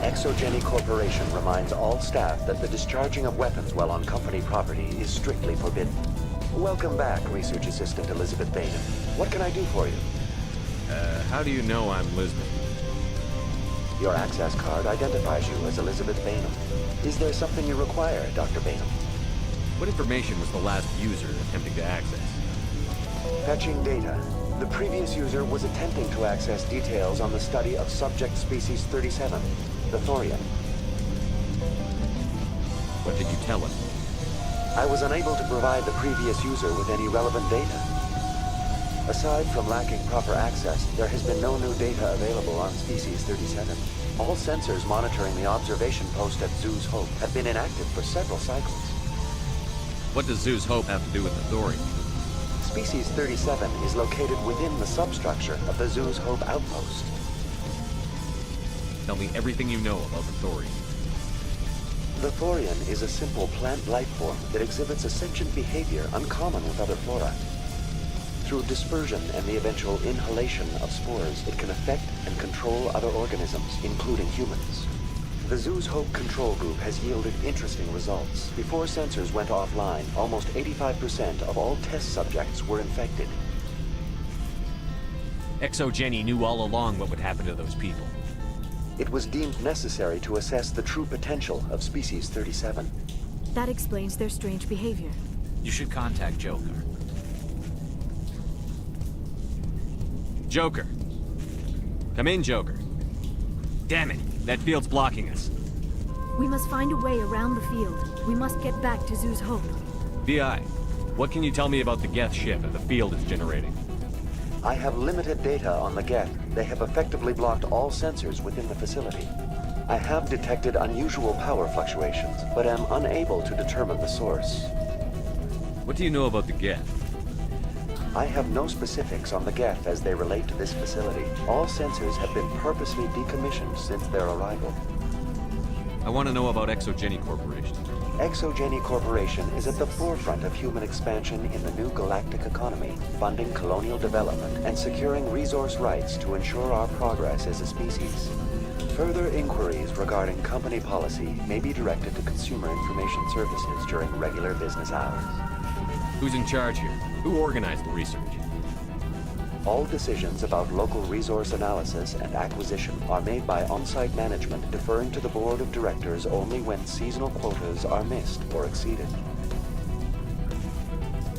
Exogeny Corporation reminds all staff that the discharging of weapons while on company property is strictly forbidden. Welcome back, Research Assistant Elizabeth Bainham. What can I do for you? How do you know I'm Lisbeth? Your access card identifies you as Elizabeth Bainham. Is there something you require, Dr. Bainham? What information was the last user attempting to access? Fetching data. The previous user was attempting to access details on the study of subject species 37, the Thorian. What did you tell him? I was unable to provide the previous user with any relevant data. Aside from lacking proper access, there has been no new data available on species 37. All sensors monitoring the observation post at Zoo's Hope have been inactive for several cycles. What does Zoo's Hope have to do with the Thorian? Species 37 is located within the substructure of the Zoo's Hope outpost. Tell me everything you know about the Thorian. The Thorian is a simple plant life form that exhibits a sentient behavior uncommon with other flora. Through dispersion and the eventual inhalation of spores, it can affect and control other organisms, including humans. The Zoo's Hope control group has yielded interesting results. Before sensors went offline, almost 85% of all test subjects were infected. ExoGeni knew all along what would happen to those people. It was deemed necessary to assess the true potential of species 37. That explains their strange behavior. You should contact Joker. Joker. Come in, Joker. Damn it, that field's blocking us. We must find a way around the field. We must get back to Zoo's Hope. VI, what can you tell me about the Geth ship that the field is generating? I have limited data on the Geth. They have effectively blocked all sensors within the facility. I have detected unusual power fluctuations, but am unable to determine the source. What do you know about the Geth? I have no specifics on the Geth as they relate to this facility. All sensors have been purposely decommissioned since their arrival. I want to know about ExoGeni Corporation. ExoGeni Corporation is at the forefront of human expansion in the new galactic economy, funding colonial development and securing resource rights to ensure our progress as a species. Further inquiries regarding company policy may be directed to Consumer Information Services during regular business hours. Who's in charge here? Who organized the research? All decisions about local resource analysis and acquisition are made by on-site management, deferring to the board of directors only when seasonal quotas are missed or exceeded.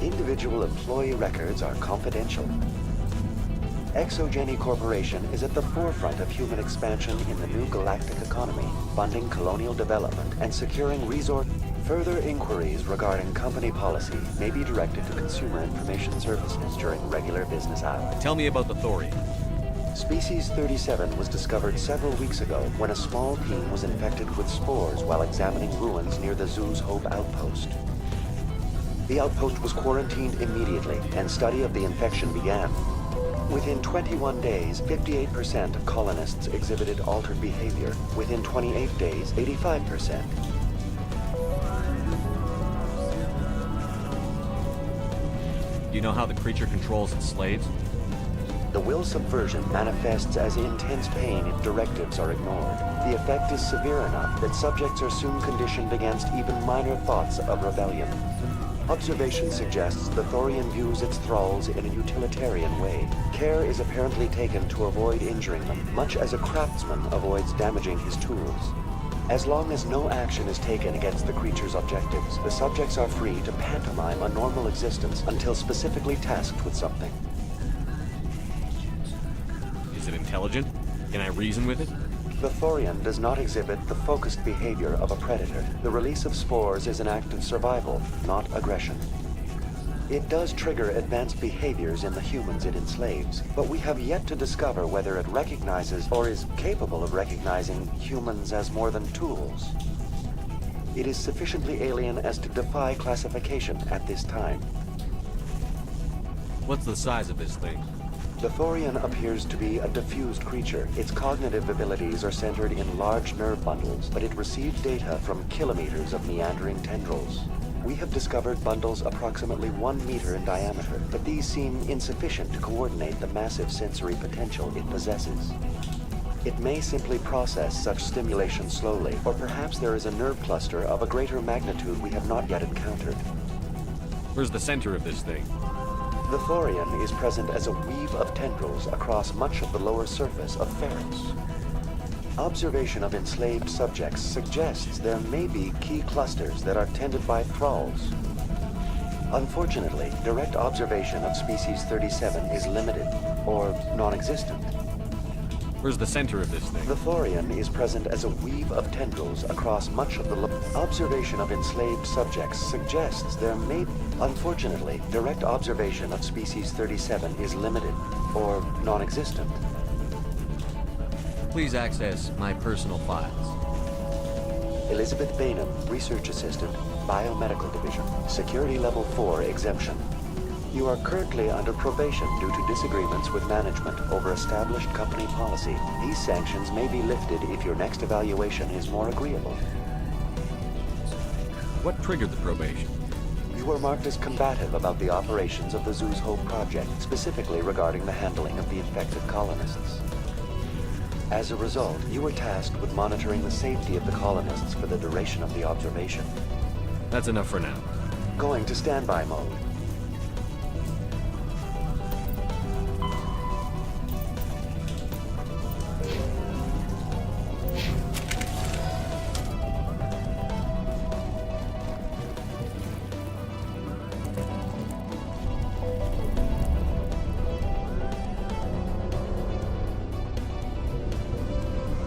Individual employee records are confidential. ExoGeni Corporation is at the forefront of human expansion in the new galactic economy, funding colonial development and securing resource. Further inquiries regarding company policy may be directed to Consumer Information Services during regular business hours. Tell me about the Thorian. Species 37 was discovered several weeks ago when a small team was infected with spores while examining ruins near the Zoo's Hope outpost. The outpost was quarantined immediately, and study of the infection began. Within 21 days, 58% of colonists exhibited altered behavior. Within 28 days, 85%. Do you know how the creature controls its slaves? The will subversion manifests as intense pain if directives are ignored. The effect is severe enough that subjects are soon conditioned against even minor thoughts of rebellion. Observation suggests the Thorian views its thralls in a utilitarian way. Care is apparently taken to avoid injuring them, much as a craftsman avoids damaging his tools. As long as no action is taken against the creature's objectives, the subjects are free to pantomime a normal existence until specifically tasked with something. Is it intelligent? Can I reason with it? The Thorian does not exhibit the focused behavior of a predator. The release of spores is an act of survival, not aggression. It does trigger advanced behaviors in the humans it enslaves, but we have yet to discover whether it recognizes or is capable of recognizing humans as more than tools. It is sufficiently alien as to defy classification at this time. What's the size of this thing? The Thorian appears to be a diffused creature. Its cognitive abilities are centered in large nerve bundles, but it receives data from kilometers of meandering tendrils. We have discovered bundles approximately 1 meter in diameter, but these seem insufficient to coordinate the massive sensory potential it possesses. It may simply process such stimulation slowly, or perhaps there is a nerve cluster of a greater magnitude we have not yet encountered. Where's the center of this thing? The Thorian is present as a weave of tendrils across much of the lower surface of Ferrous. Observation of enslaved subjects suggests there may be key clusters that are tended by thralls. Unfortunately, direct observation of species 37 is limited, or non-existent. Where's the center of this thing? The thorian is present as a weave of tendrils across much of the observation of enslaved subjects suggests there may... Unfortunately, direct observation of species 37 is limited, or non-existent. Please access my personal files. Elizabeth Bainham, Research Assistant, Biomedical Division, Security Level 4 exemption. You are currently under probation due to disagreements with management over established company policy. These sanctions may be lifted if your next evaluation is more agreeable. What triggered the probation? You were marked as combative about the operations of the Zeus Hope project, specifically regarding the handling of the infected colonists. As a result, you were tasked with monitoring the safety of the colonists for the duration of the observation. That's enough for now. Going to standby mode.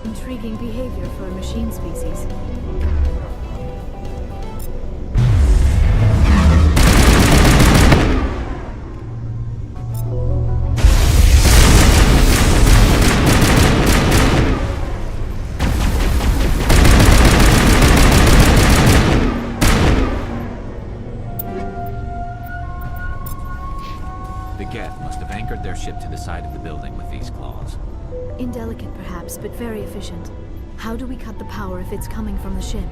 Intriguing behavior for a machine species. The Geth must have anchored their ship to the side of the building with these claws. Indelicate perhaps, but very efficient. How do we cut the power if it's coming from the ship?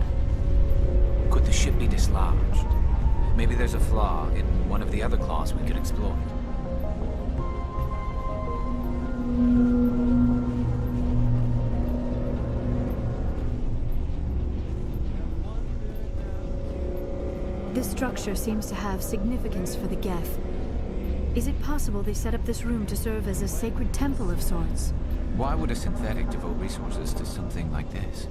Could the ship be dislodged? Maybe there's a flaw in one of the other claws we could exploit. This structure seems to have significance for the Geth. Is it possible they set up this room to serve as a sacred temple of sorts? Why would a synthetic devote resources to something like this?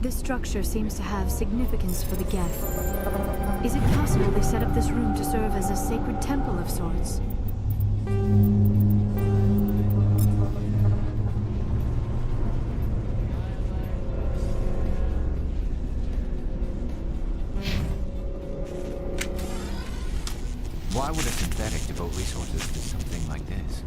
This structure seems to have significance for the Geth. Is it possible they set up this room to serve as a sacred temple of sorts? Why would a synthetic devote resources to something like this?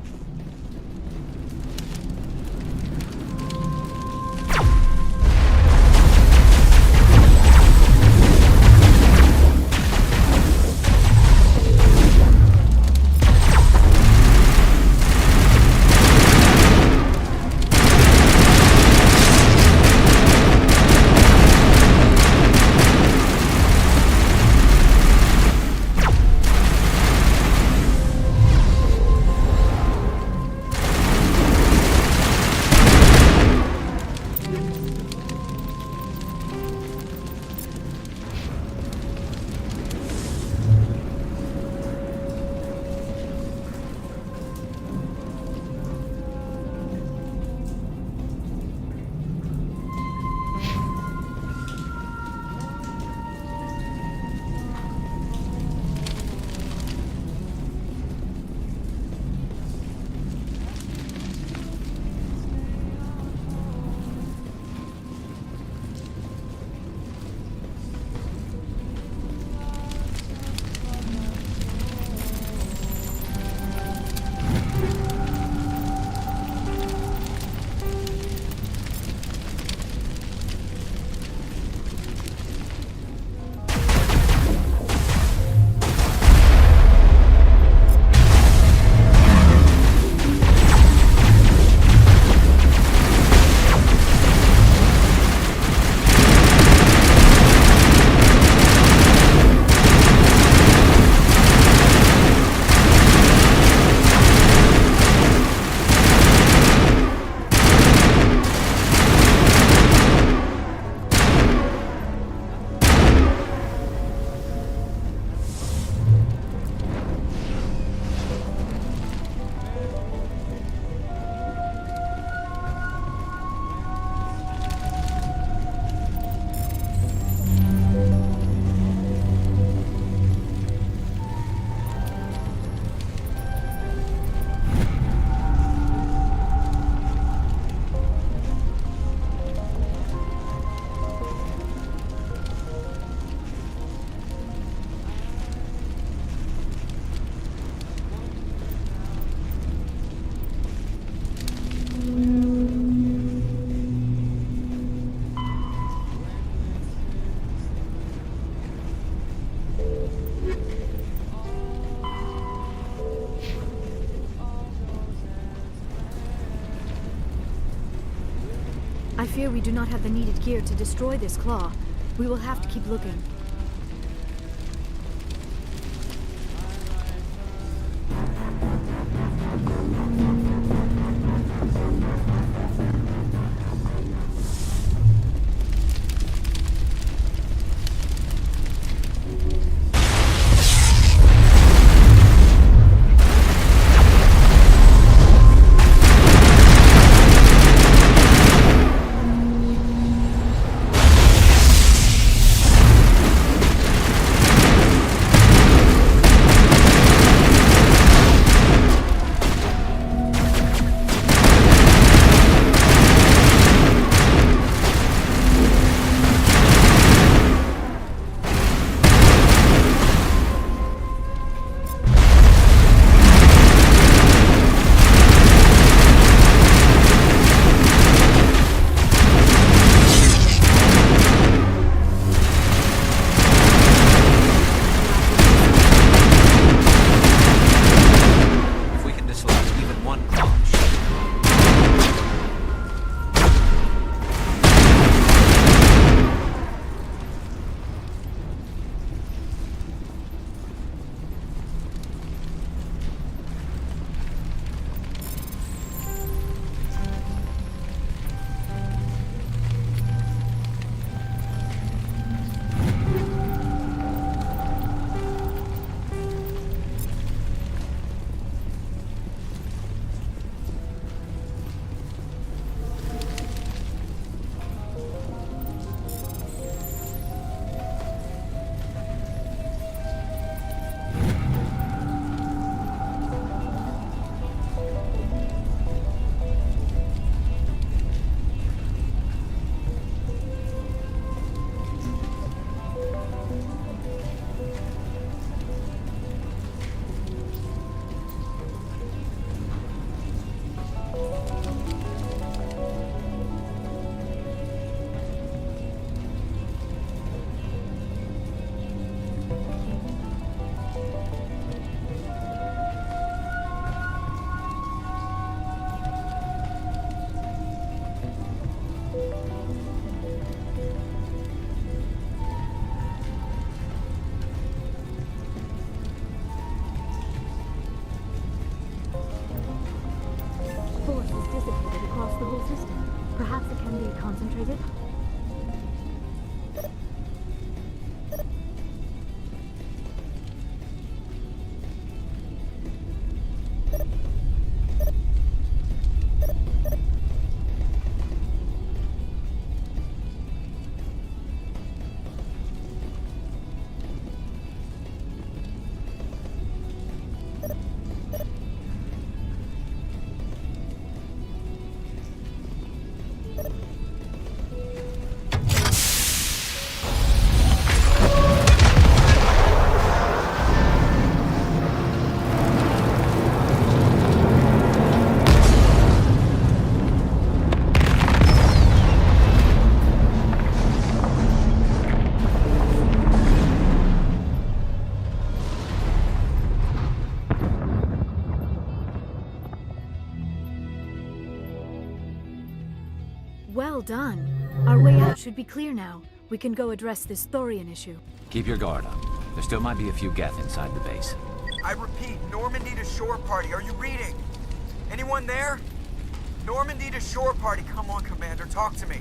I fear we do not have the needed gear to destroy this claw. We will have to keep looking. Perhaps it can be concentrated? Well done. Our way out should be clear now. We can go address this Thorian issue. Keep your guard up. There still might be a few Geth inside the base. I repeat, Normandy to shore party. Are you reading? Anyone there? Normandy to shore party. Come on, Commander. Talk to me.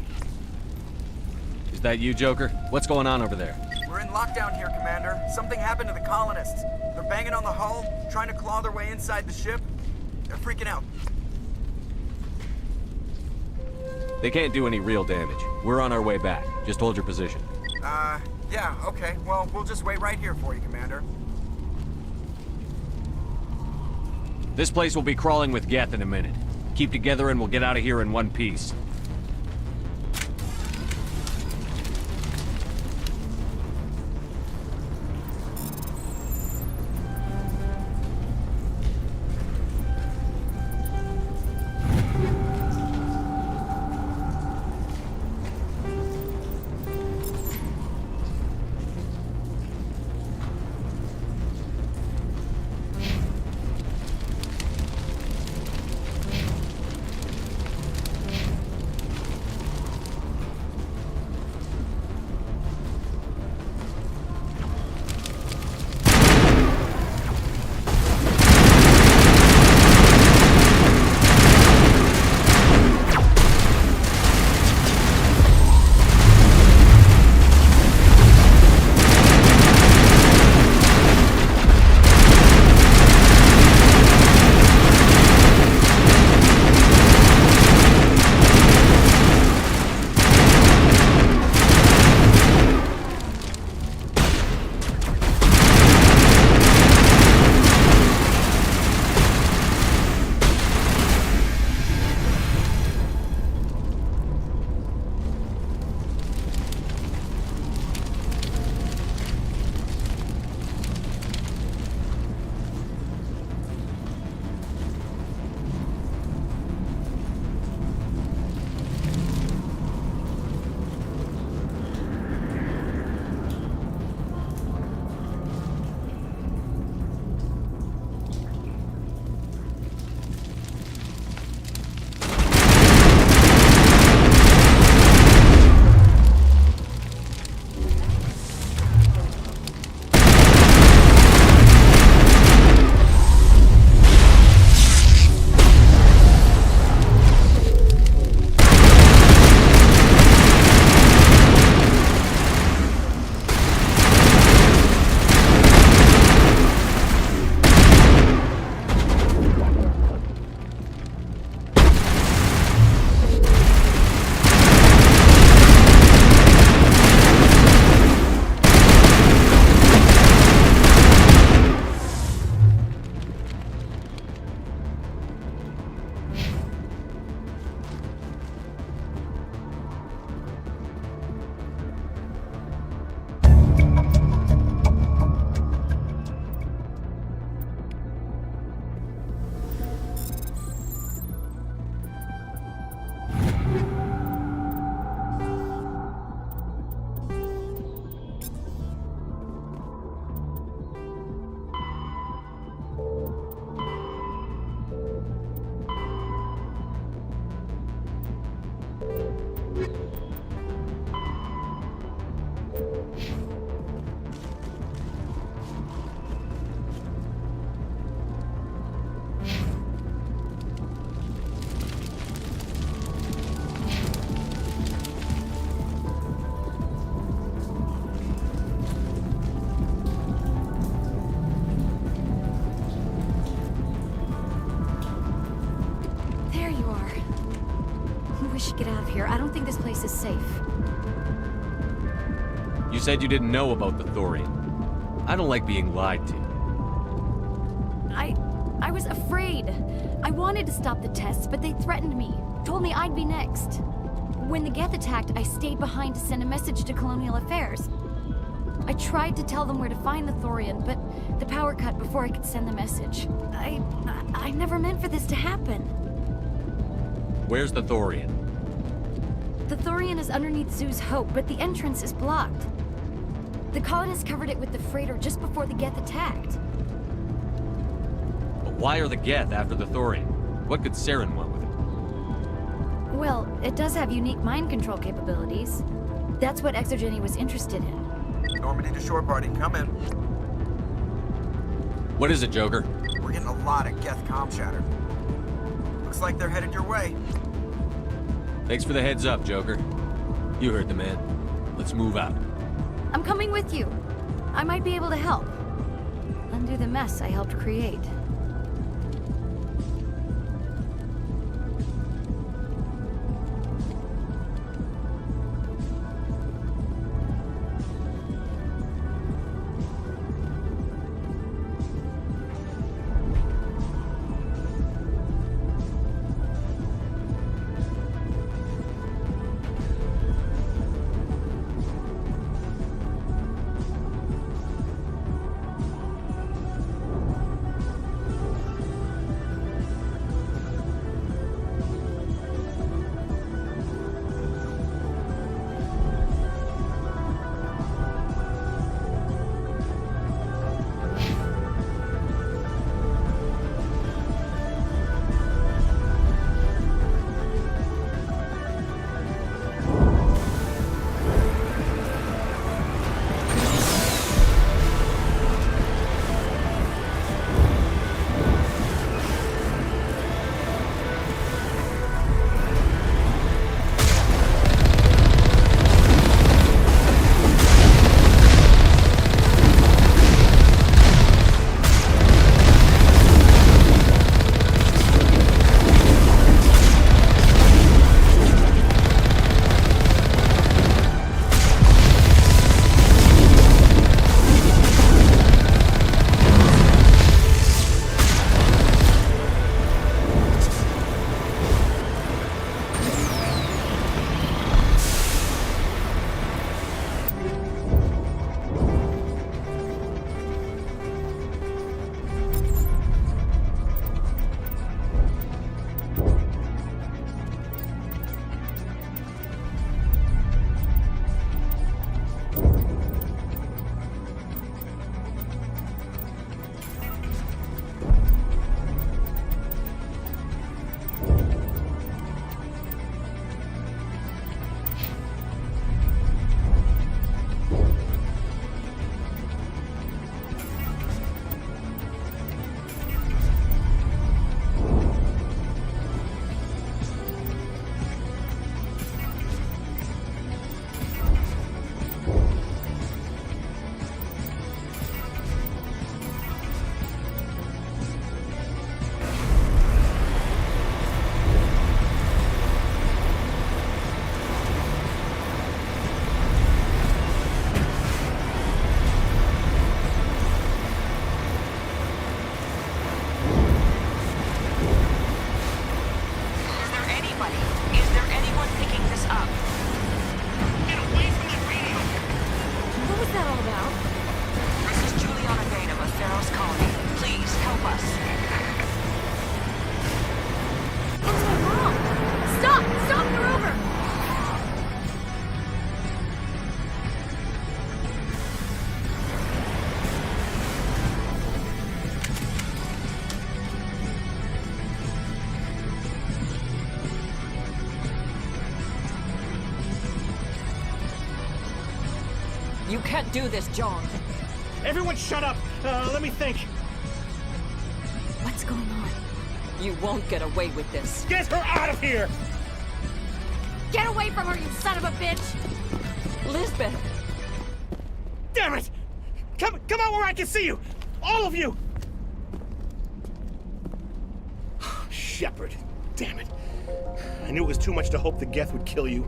Is that you, Joker? What's going on over there? We're in lockdown here, Commander. Something happened to the colonists. They're banging on the hull, trying to claw their way inside the ship. They're freaking out. They can't do any real damage. We're on our way back. Just hold your position. Yeah, okay. Well, we'll just wait right here for you, Commander. This place will be crawling with Geth in a minute. Keep together and we'll get out of here in one piece. we should get out of here. I don't think this place is safe. You said you didn't know about the Thorian. I don't like being lied to. I was afraid. I wanted to stop the tests, but they threatened me. Told me I'd be next. When the Geth attacked, I stayed behind to send a message to Colonial Affairs. I tried to tell them where to find the Thorian, but the power cut before I could send the message. I never meant for this to happen. Where's the Thorian? The Thorian is underneath Zoo's Hope, but the entrance is blocked. The colonists covered it with the freighter just before the Geth attacked. But why are the Geth after the Thorian? What could Saren want with it? Well, it does have unique mind control capabilities. That's what Exogeny was interested in. Normandy to shore party, come in. What is it, Joker? We're getting a lot of Geth comm chatter. Looks like they're headed your way. Thanks for the heads up, Joker. You heard the man. Let's move out. I'm coming with you. I might be able to help. Undo the mess I helped create. You can't do this, John. Everyone shut up! Let me think. What's going on? You won't get away with this. Get her out of here! Get away from her, you son of a bitch! Lisbeth! Damn it! Come out where I can see you! All of you! Shepard, damn it. I knew it was too much to hope the Geth would kill you.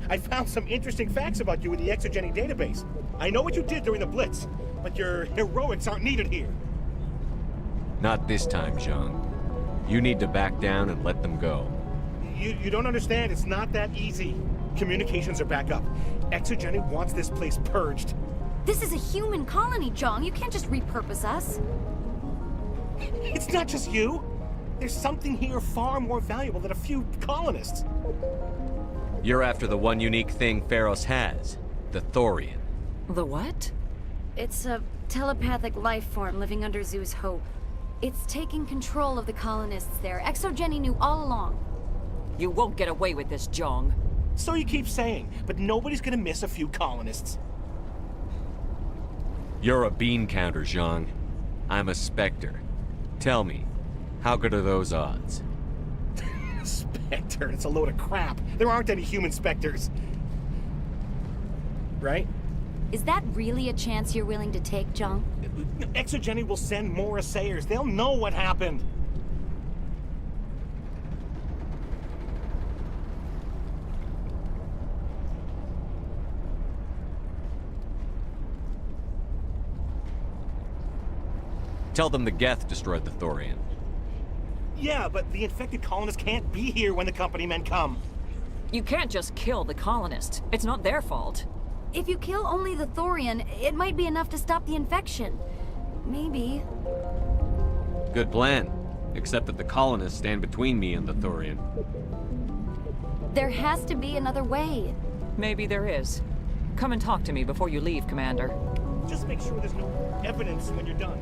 I found some interesting facts about you in the Exogeny database. I know what you did during the Blitz, but your heroics aren't needed here. Not this time, Zhang. You need to back down and let them go. You don't understand. It's not that easy. Communications are back up. Exogeny wants this place purged. This is a human colony, Zhang. You can't just repurpose us. It's not just you. There's something here far more valuable than a few colonists. You're after the one unique thing Pharos has, the Thorian. The what? It's a telepathic life form living under Zeus Hope. It's taking control of the colonists there. Exogeny knew all along. You won't get away with this, Zhang. So you keep saying, but nobody's gonna miss a few colonists. You're a bean counter, Zhang. I'm a Spectre. Tell me, how good are those odds? Spectre, it's a load of crap. There aren't any human Spectres. Right? Is that really a chance you're willing to take, Zhang? Exogeny will send more assayers. They'll know what happened. Tell them the Geth destroyed the Thorian. Yeah, but the infected colonists can't be here when the company men come. You can't just kill the colonists. It's not their fault. If you kill only the Thorian, it might be enough to stop the infection. Maybe. Good plan. Except that the colonists stand between me and the Thorian. There has to be another way. Maybe there is. Come and talk to me before you leave, Commander. Just make sure there's no evidence when you're done.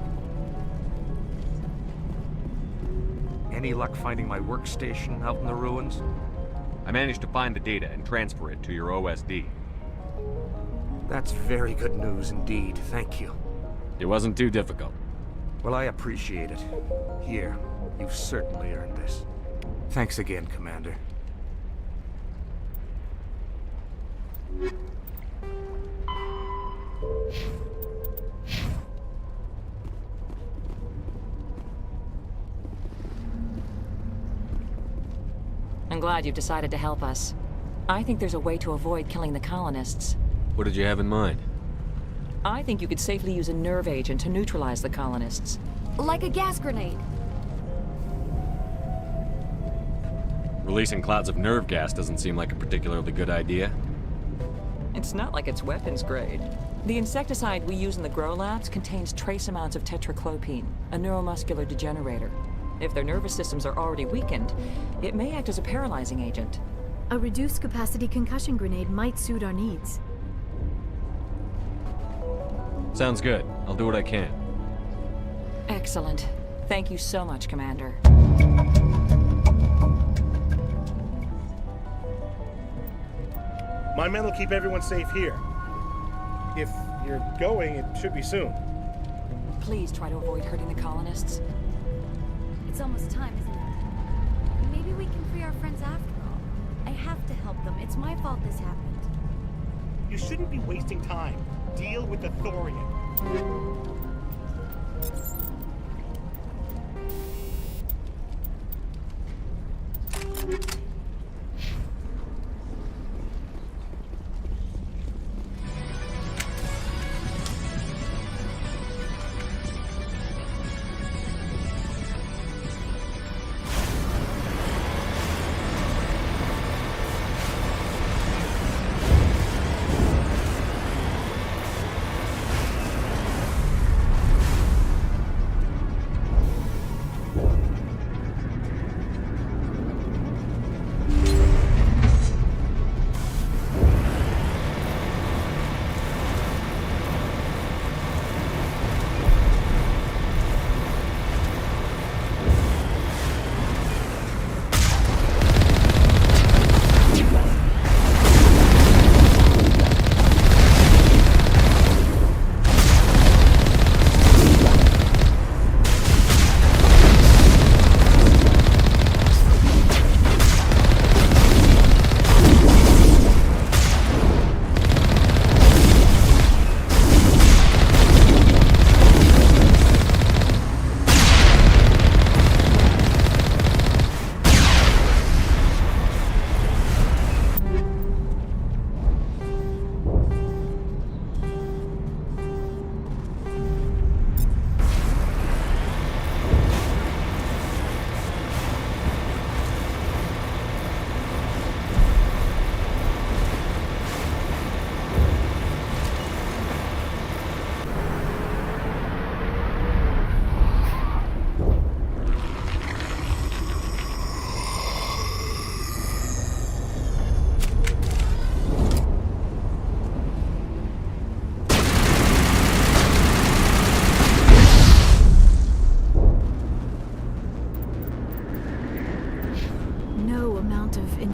Any luck finding my workstation out in the ruins? I managed to find the data and transfer it to your OSD. That's very good news indeed, thank you. It wasn't too difficult. Well, I appreciate it. Here, you've certainly earned this. Thanks again, Commander. I'm glad you've decided to help us. I think there's a way to avoid killing the colonists. What did you have in mind? I think you could safely use a nerve agent to neutralize the colonists. Like a gas grenade. Releasing clouds of nerve gas doesn't seem like a particularly good idea. It's not like it's weapons grade. The insecticide we use in the grow labs contains trace amounts of tetraclopine, a neuromuscular degenerator. If their nervous systems are already weakened, it may act as a paralyzing agent. A reduced capacity concussion grenade might suit our needs. Sounds good. I'll do what I can. Excellent. Thank you so much, Commander. My men will keep everyone safe here. If you're going, it should be soon. Please try to avoid hurting the colonists. It's almost time, isn't it? Maybe we can free our friends after all. I have to help them. It's my fault this happened. You shouldn't be wasting time. Deal with the Thorian.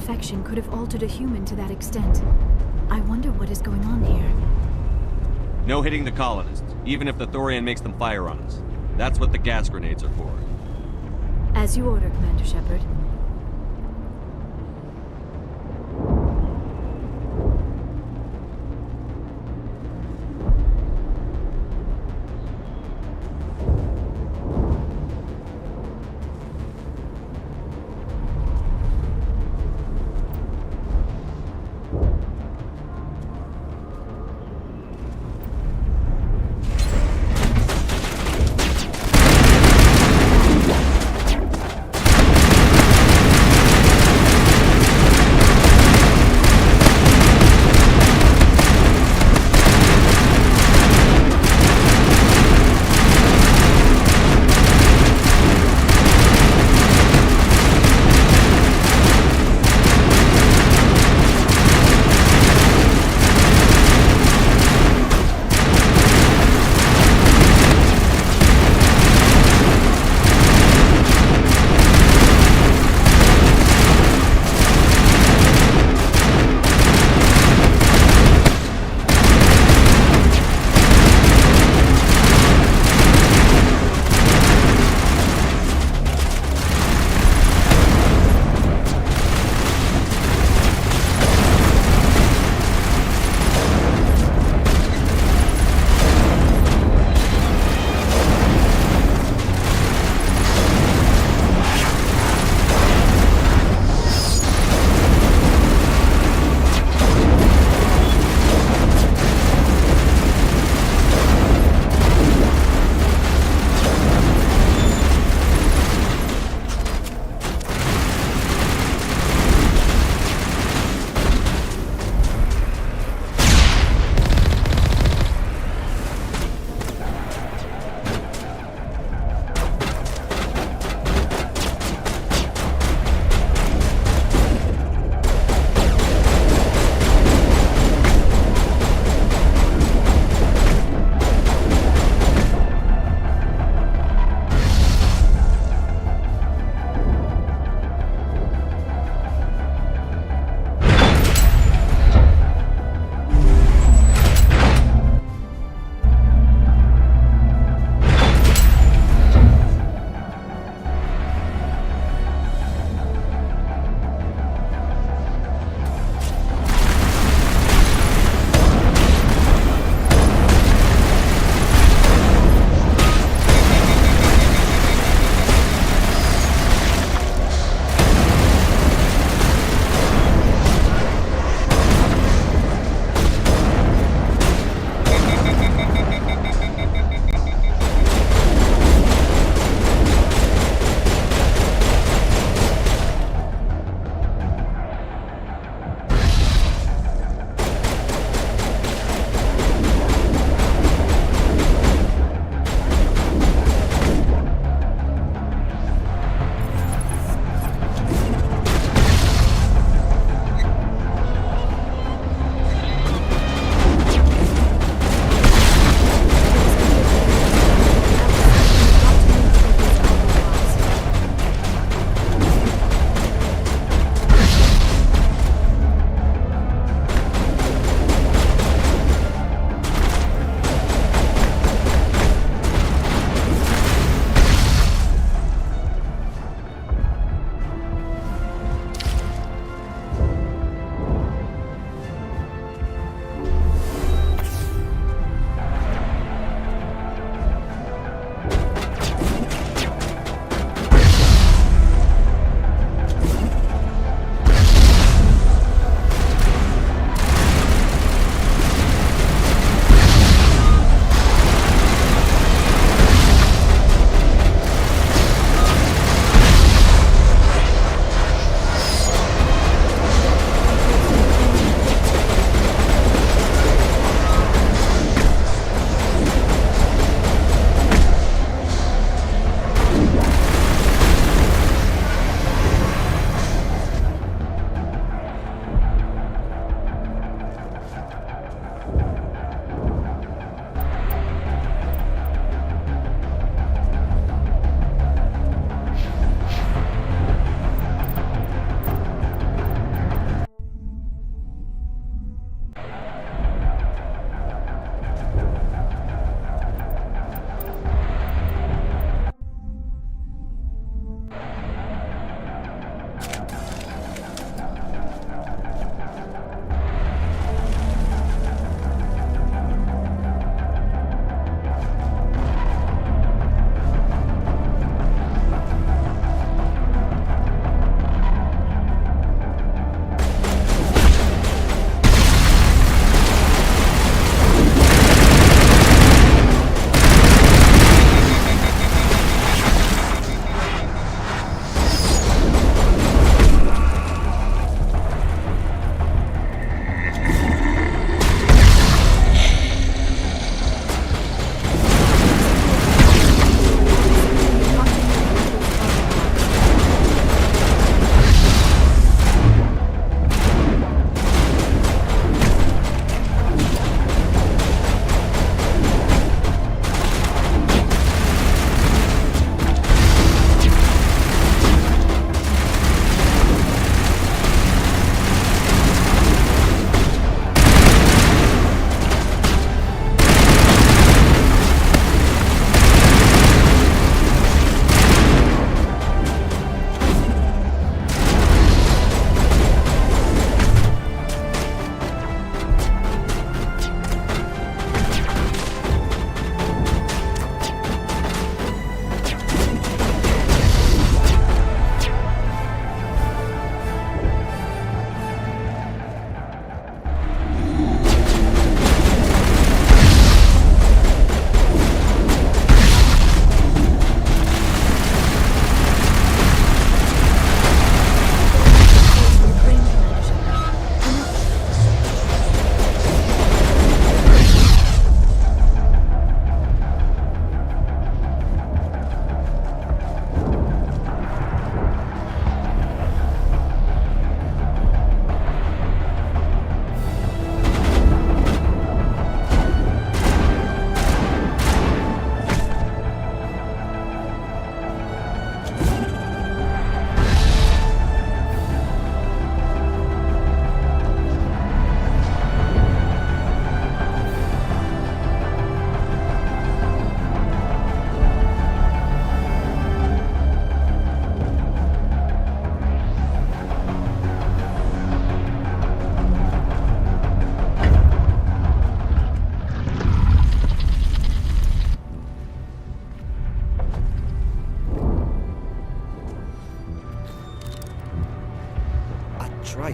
infection could have altered a human to that extent. I wonder what is going on here. No hitting the colonists, even if the Thorian makes them fire on us. That's what the gas grenades are for. As you order, Commander Shepard.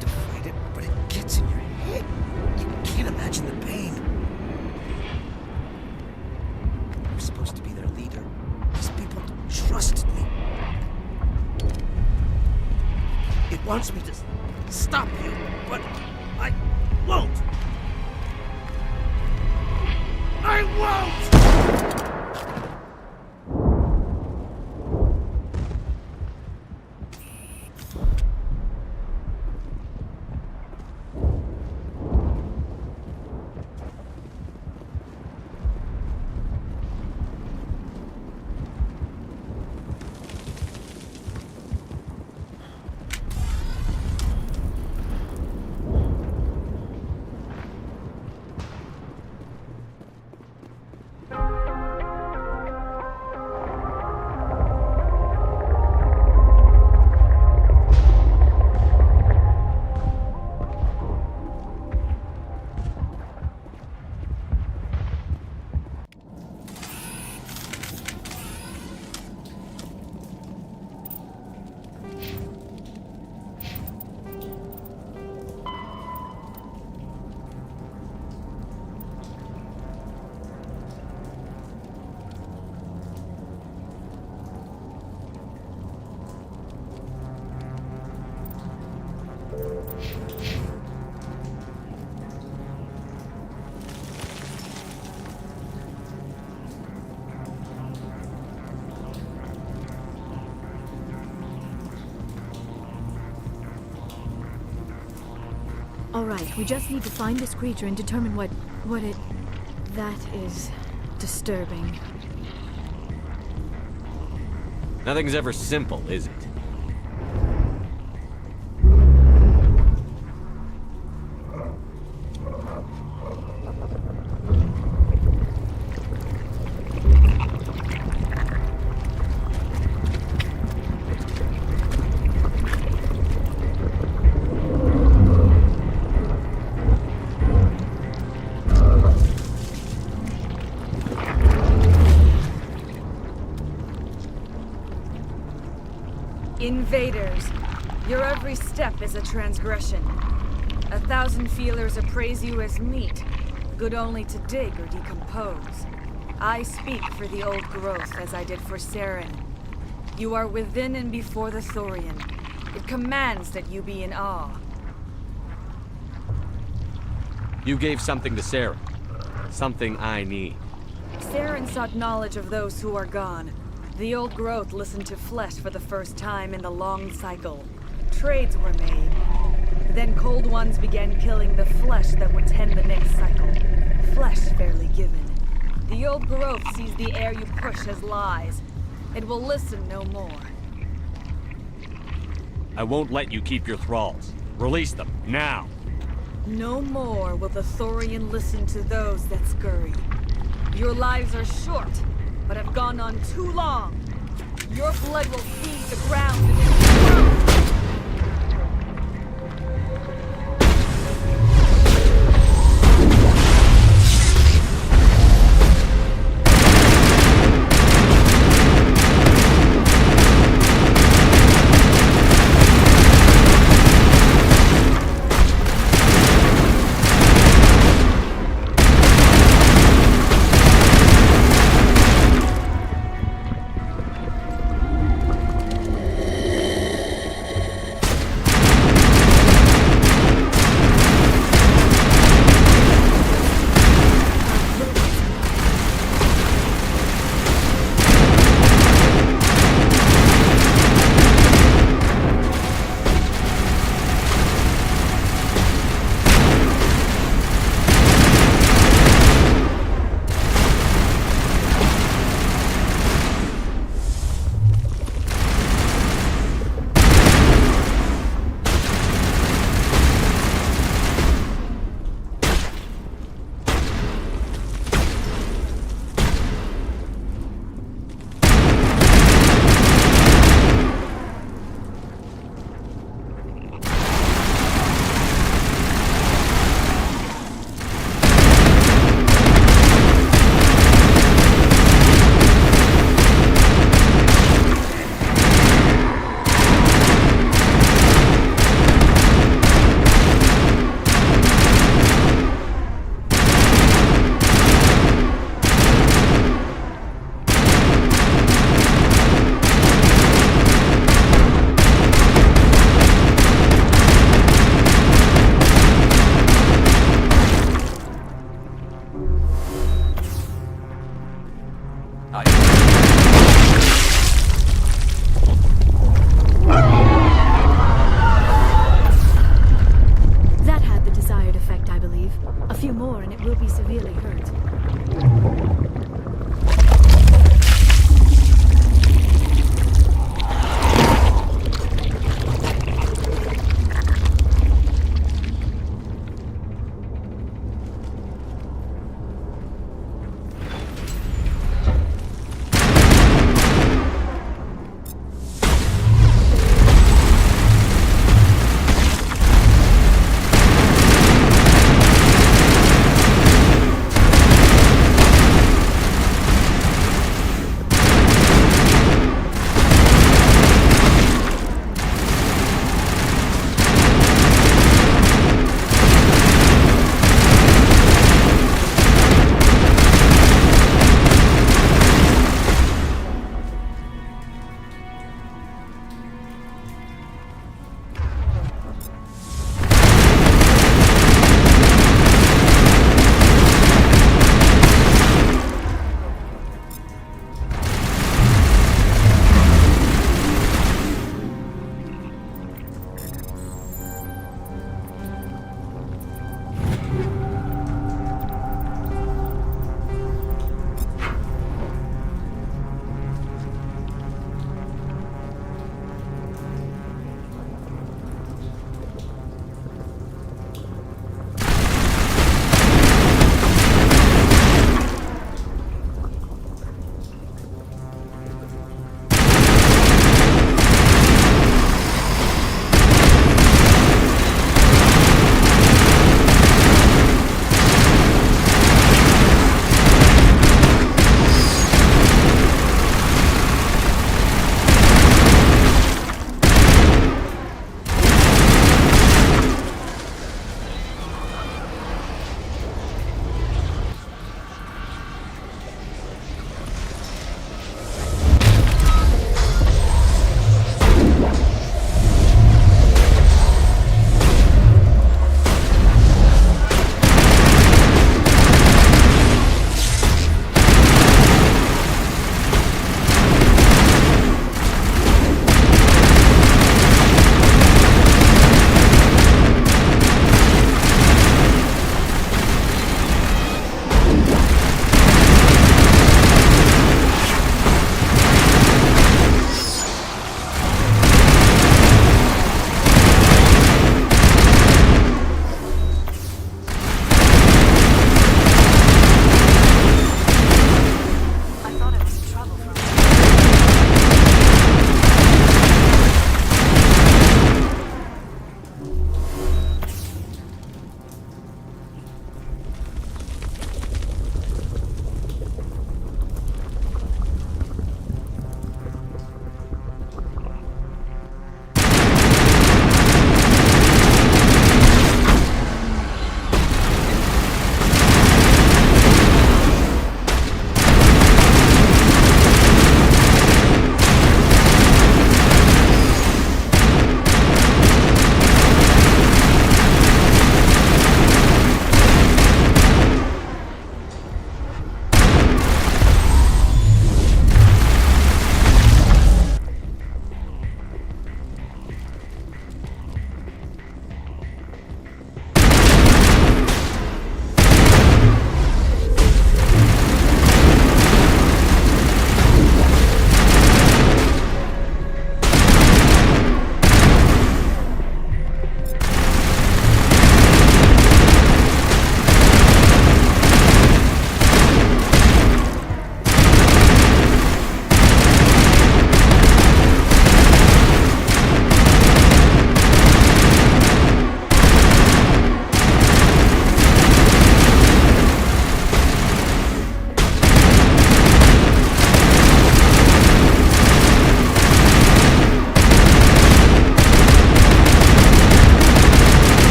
to fight it, but it gets in your head. You can't imagine the pain. I'm supposed to be their leader. These people trusted me. It wants me to stop you, but I won't. I won't! All right, we just need to find this creature and determine what it... That is disturbing. Nothing's ever simple, is it? Invaders, your every step is a transgression. 1,000 feelers appraise you as meat, good only to dig or decompose. I speak for the old growth as I did for Saren. You are within and before the Thorian. It commands that you be in awe. You gave something to Saren. Something I need. Saren sought knowledge of those who are gone. The old growth listened to flesh for the first time in the long cycle. Trades were made. Then cold ones began killing the flesh that would tend the next cycle. Flesh fairly given. The old growth sees the air you push as lies. It will listen no more. I won't let you keep your thralls. Release them, now! No more will the Thorian listen to those that scurry. Your lives are short, but have gone on too long. Your blood will feed the ground beneath the world. might be severely hurt.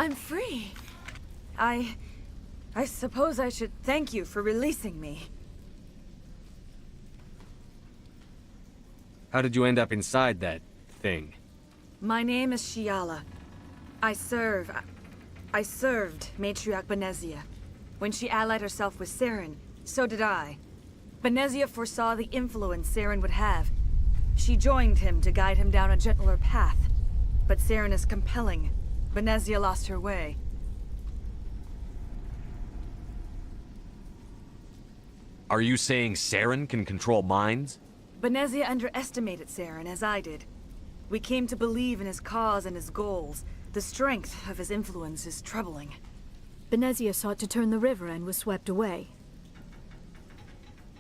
I'm free. I suppose I should thank you for releasing me. How did you end up inside that thing? My name is Shiala. I served Matriarch Benezia. When she allied herself with Saren, so did I. Benezia foresaw the influence Saren would have. She joined him to guide him down a gentler path. But Saren is compelling. Benezia lost her way. Are you saying Saren can control minds? Benezia underestimated Saren, as I did. We came to believe in his cause and his goals. The strength of his influence is troubling. Benezia sought to turn the river and was swept away.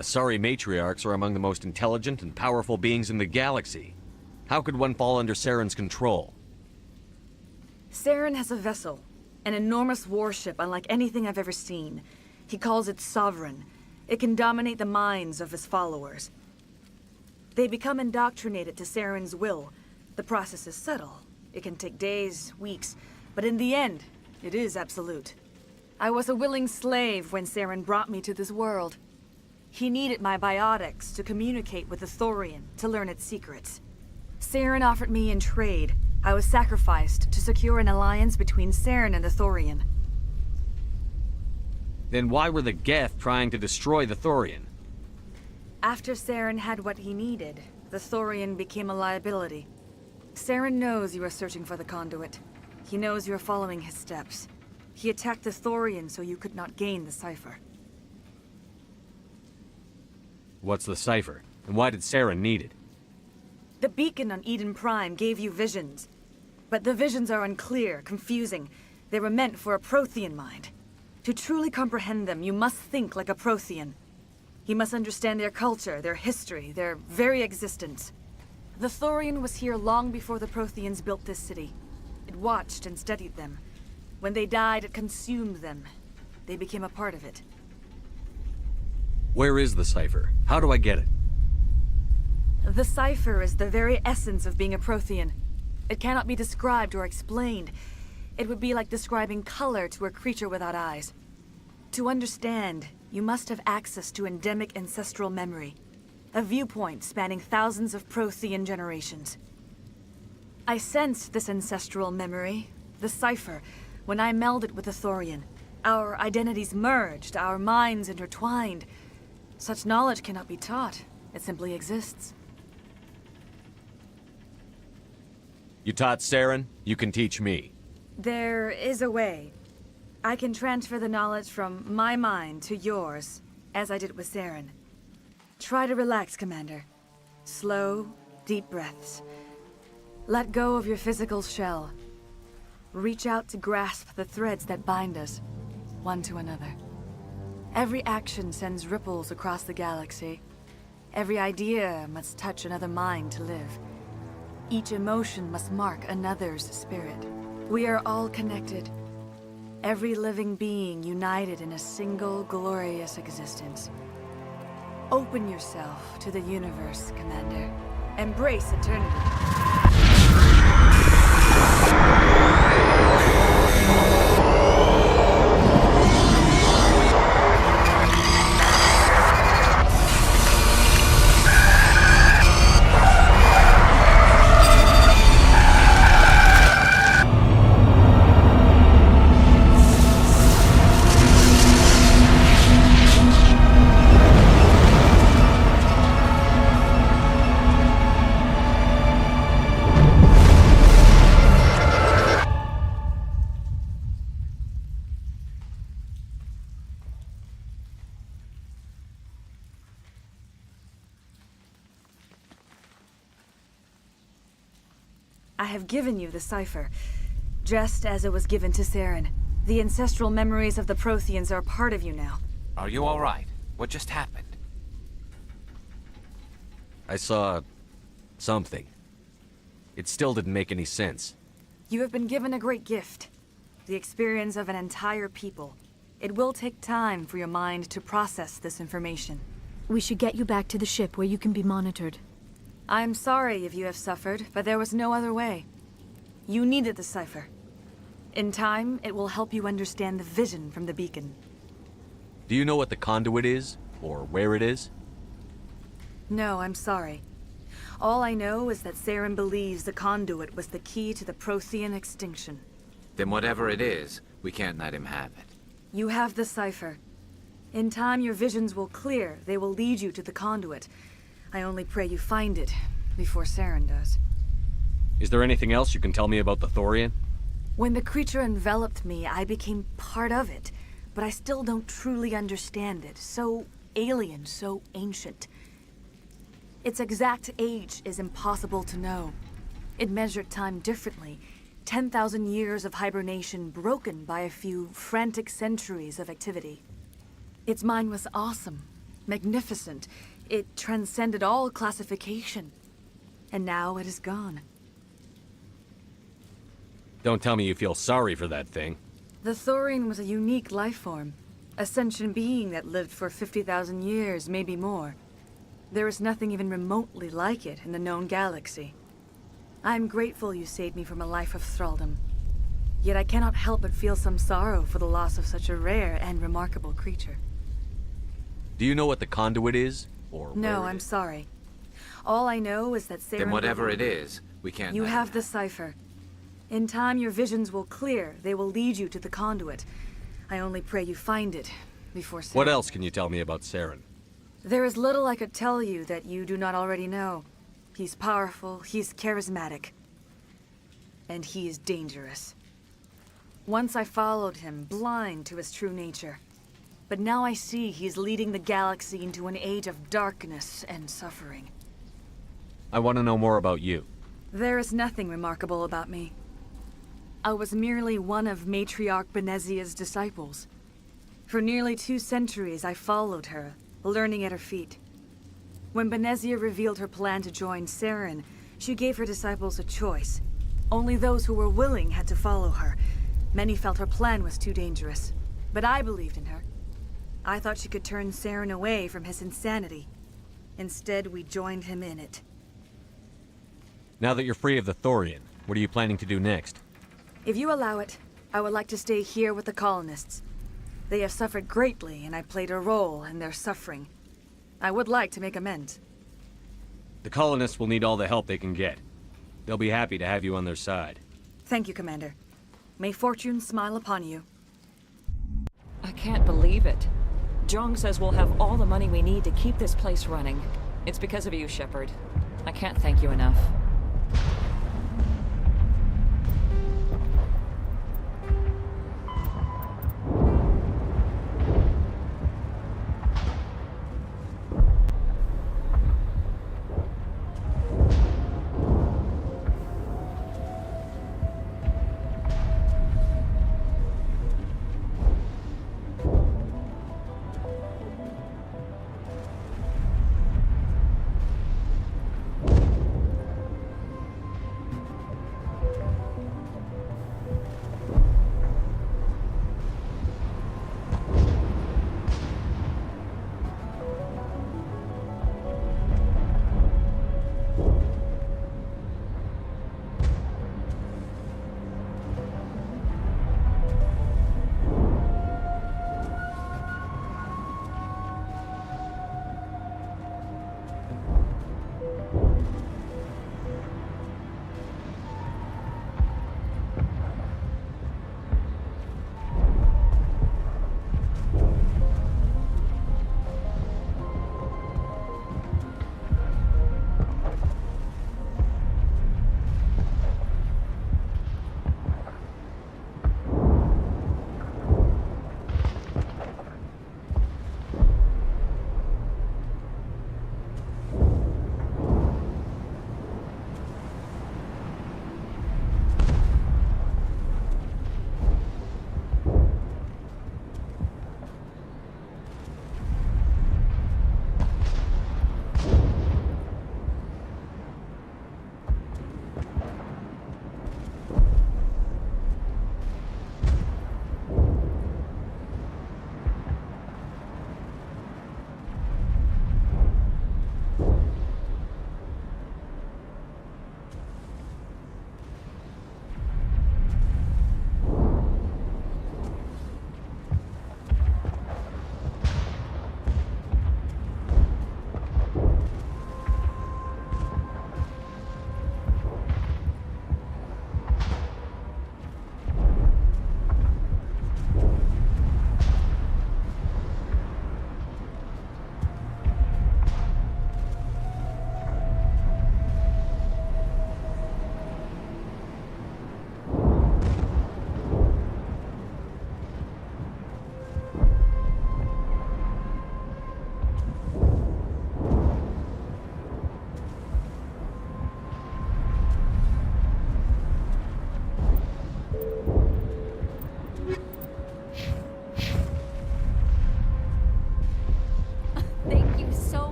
Asari matriarchs are among the most intelligent and powerful beings in the galaxy. How could one fall under Saren's control? Saren has a vessel, an enormous warship unlike anything I've ever seen. He calls it Sovereign. It can dominate the minds of his followers. They become indoctrinated to Saren's will. The process is subtle. It can take days, weeks, but in the end, it is absolute. I was a willing slave when Saren brought me to this world. He needed my biotics to communicate with the Thorian, to learn its secrets. Saren offered me in trade. I was sacrificed to secure an alliance between Saren and the Thorian. Then why were the Geth trying to destroy the Thorian? After Saren had what he needed, the Thorian became a liability. Saren knows you are searching for the conduit. He knows you are following his steps. He attacked the Thorian so you could not gain the cipher. What's the cipher? And why did Saren need it? The beacon on Eden Prime gave you visions. But the visions are unclear, confusing. They were meant for a Prothean mind. To truly comprehend them, you must think like a Prothean. You must understand their culture, their history, their very existence. The Thorian was here long before the Protheans built this city. It watched and studied them. When they died, it consumed them. They became a part of it. Where is the cipher? How do I get it? The cipher is the very essence of being a Prothean. It cannot be described or explained. It would be like describing color to a creature without eyes. To understand, you must have access to endemic ancestral memory. A viewpoint spanning thousands of Prothean generations. I sensed this ancestral memory, the cipher, when I melded with the Thorian. Our identities merged, our minds intertwined. Such knowledge cannot be taught. It simply exists. You taught Saren, you can teach me. There is a way. I can transfer the knowledge from my mind to yours, as I did with Saren. Try to relax, Commander. Slow, deep breaths. Let go of your physical shell. Reach out to grasp the threads that bind us, one to another. Every action sends ripples across the galaxy. Every idea must touch another mind to live. Each emotion must mark another's spirit. We are all connected. Every living being united in a single glorious existence. Open yourself to the universe, Commander. Embrace eternity. I have given you the cipher, just as it was given to Saren. The ancestral memories of the Protheans are part of you now. Are you all right? What just happened? I saw something. It still didn't make any sense. You have been given a great gift. The experience of an entire people. It will take time for your mind to process this information. We should get you back to the ship where you can be monitored. I am sorry if you have suffered, but there was no other way. You needed the cipher. In time, it will help you understand the vision from the beacon. Do you know what the conduit is, or where it is? No, I'm sorry. All I know is that Saren believes the conduit was the key to the Prothean extinction. Then whatever it is, we can't let him have it. You have the cipher. In time, your visions will clear. They will lead you to the conduit. I only pray you find it before Saren does. Is there anything else you can tell me about the Thorian? When the creature enveloped me, I became part of it, but I still don't truly understand it. So alien, so ancient. Its exact age is impossible to know. It measured time differently. 10,000 years of hibernation broken by a few frantic centuries of activity. Its mind was awesome, magnificent. It transcended all classification. And now it is gone. Don't tell me you feel sorry for that thing. The Thorian was a unique life form. A sentient being that lived for 50,000 years, maybe more. There is nothing even remotely like it in the known galaxy. I'm grateful you saved me from a life of thraldom. Yet I cannot help but feel some sorrow for the loss of such a rare and remarkable creature. Do you know what the conduit is, or No, I'm sorry. All I know is that Saren... Then whatever it is, we can't... You have the cipher. In time, your visions will clear. They will lead you to the conduit. I only pray you find it before Saren... What else can you tell me about Saren? There is little I could tell you that you do not already know. He's powerful, he's charismatic. And he is dangerous. Once I followed him, blind to his true nature. But now I see he's leading the galaxy into an age of darkness and suffering. I want to know more about you. There is nothing remarkable about me. I was merely one of Matriarch Benezia's disciples. For nearly 2 centuries I followed her, learning at her feet. When Benezia revealed her plan to join Saren, she gave her disciples a choice. Only those who were willing had to follow her. Many felt her plan was too dangerous, but I believed in her. I thought she could turn Saren away from his insanity. Instead, we joined him in it. Now that you're free of the Thorian, what are you planning to do next? If you allow it, I would like to stay here with the colonists. They have suffered greatly, and I played a role in their suffering. I would like to make amends. The colonists will need all the help they can get. They'll be happy to have you on their side. Thank you, Commander. May fortune smile upon you. I can't believe it. Jong says we'll have all the money we need to keep this place running. It's because of you, Shepard. I can't thank you enough.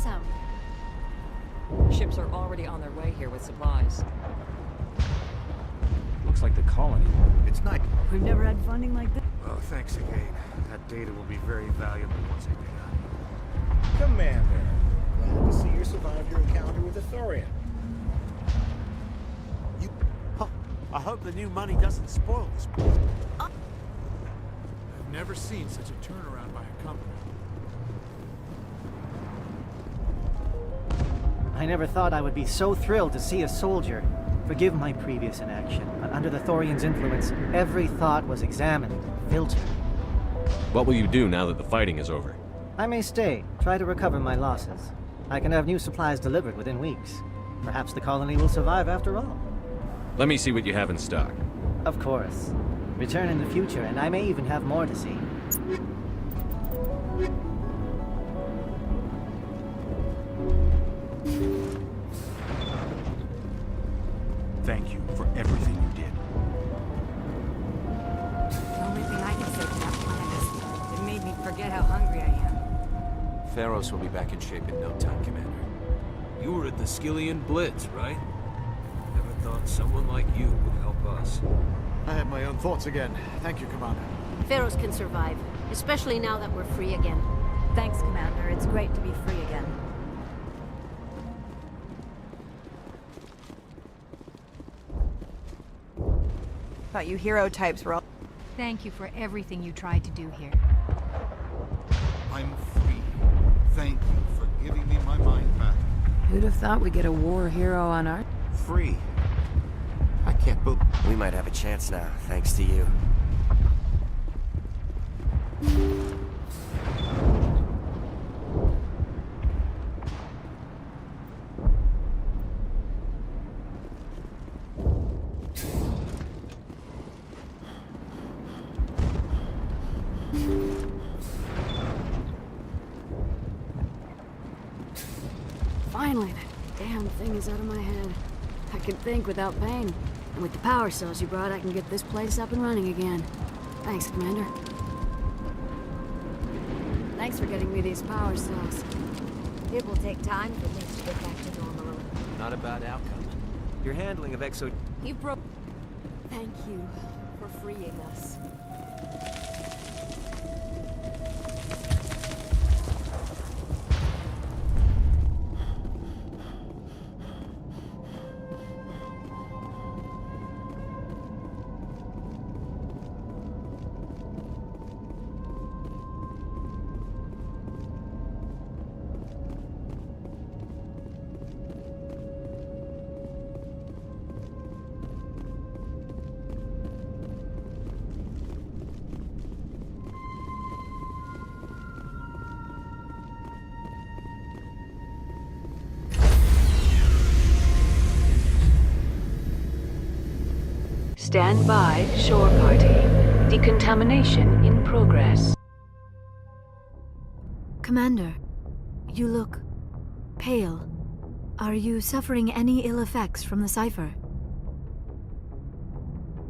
Awesome. Ships are already on their way here with supplies. Looks like the colony. It's nice. We've never had funding like this. Well, thanks again. That data will be very valuable once I get out. Commander, glad to see you survived your encounter with the Thorian. I hope the new money doesn't spoil this place. I've never seen such a turnaround by a company. I never thought I would be so thrilled to see a soldier. Forgive my previous inaction, but under the Thorian's influence, every thought was examined, filtered. What will you do now that the fighting is over? I may stay, try to recover my losses. I can have new supplies delivered within weeks. Perhaps the colony will survive after all. Let me see what you have in stock. Of course. Return in the future, and I may even have more to see. Thank you for everything you did. The only thing I can say to that plan is it made me forget how hungry I am. Pharos will be back in shape in no time, Commander. You were at the Skillian Blitz, right? Never thought someone like you would help us. I had my own thoughts again. Thank you, Commander. Pharos can survive, especially now that we're free again. Thanks, Commander. It's great to be free again. Thought you hero types were all... Thank you for everything you tried to do here. I'm free. Thank you for giving me my mind back. Who'd have thought we'd get a war hero on our... Free. I can't believe... We might have a chance now, thanks to you. Finally, that damn thing is out of my head. I can think without pain. And with the power cells you brought, I can get this place up and running again. Thanks, Commander. Thanks for getting me these power cells. It will take time for things to get back to normal. Not a bad outcome. Your handling of Exo... You broke... Thank you for freeing us. Stand by, shore party. Decontamination in progress. Commander, you look pale. Are you suffering any ill effects from the cipher?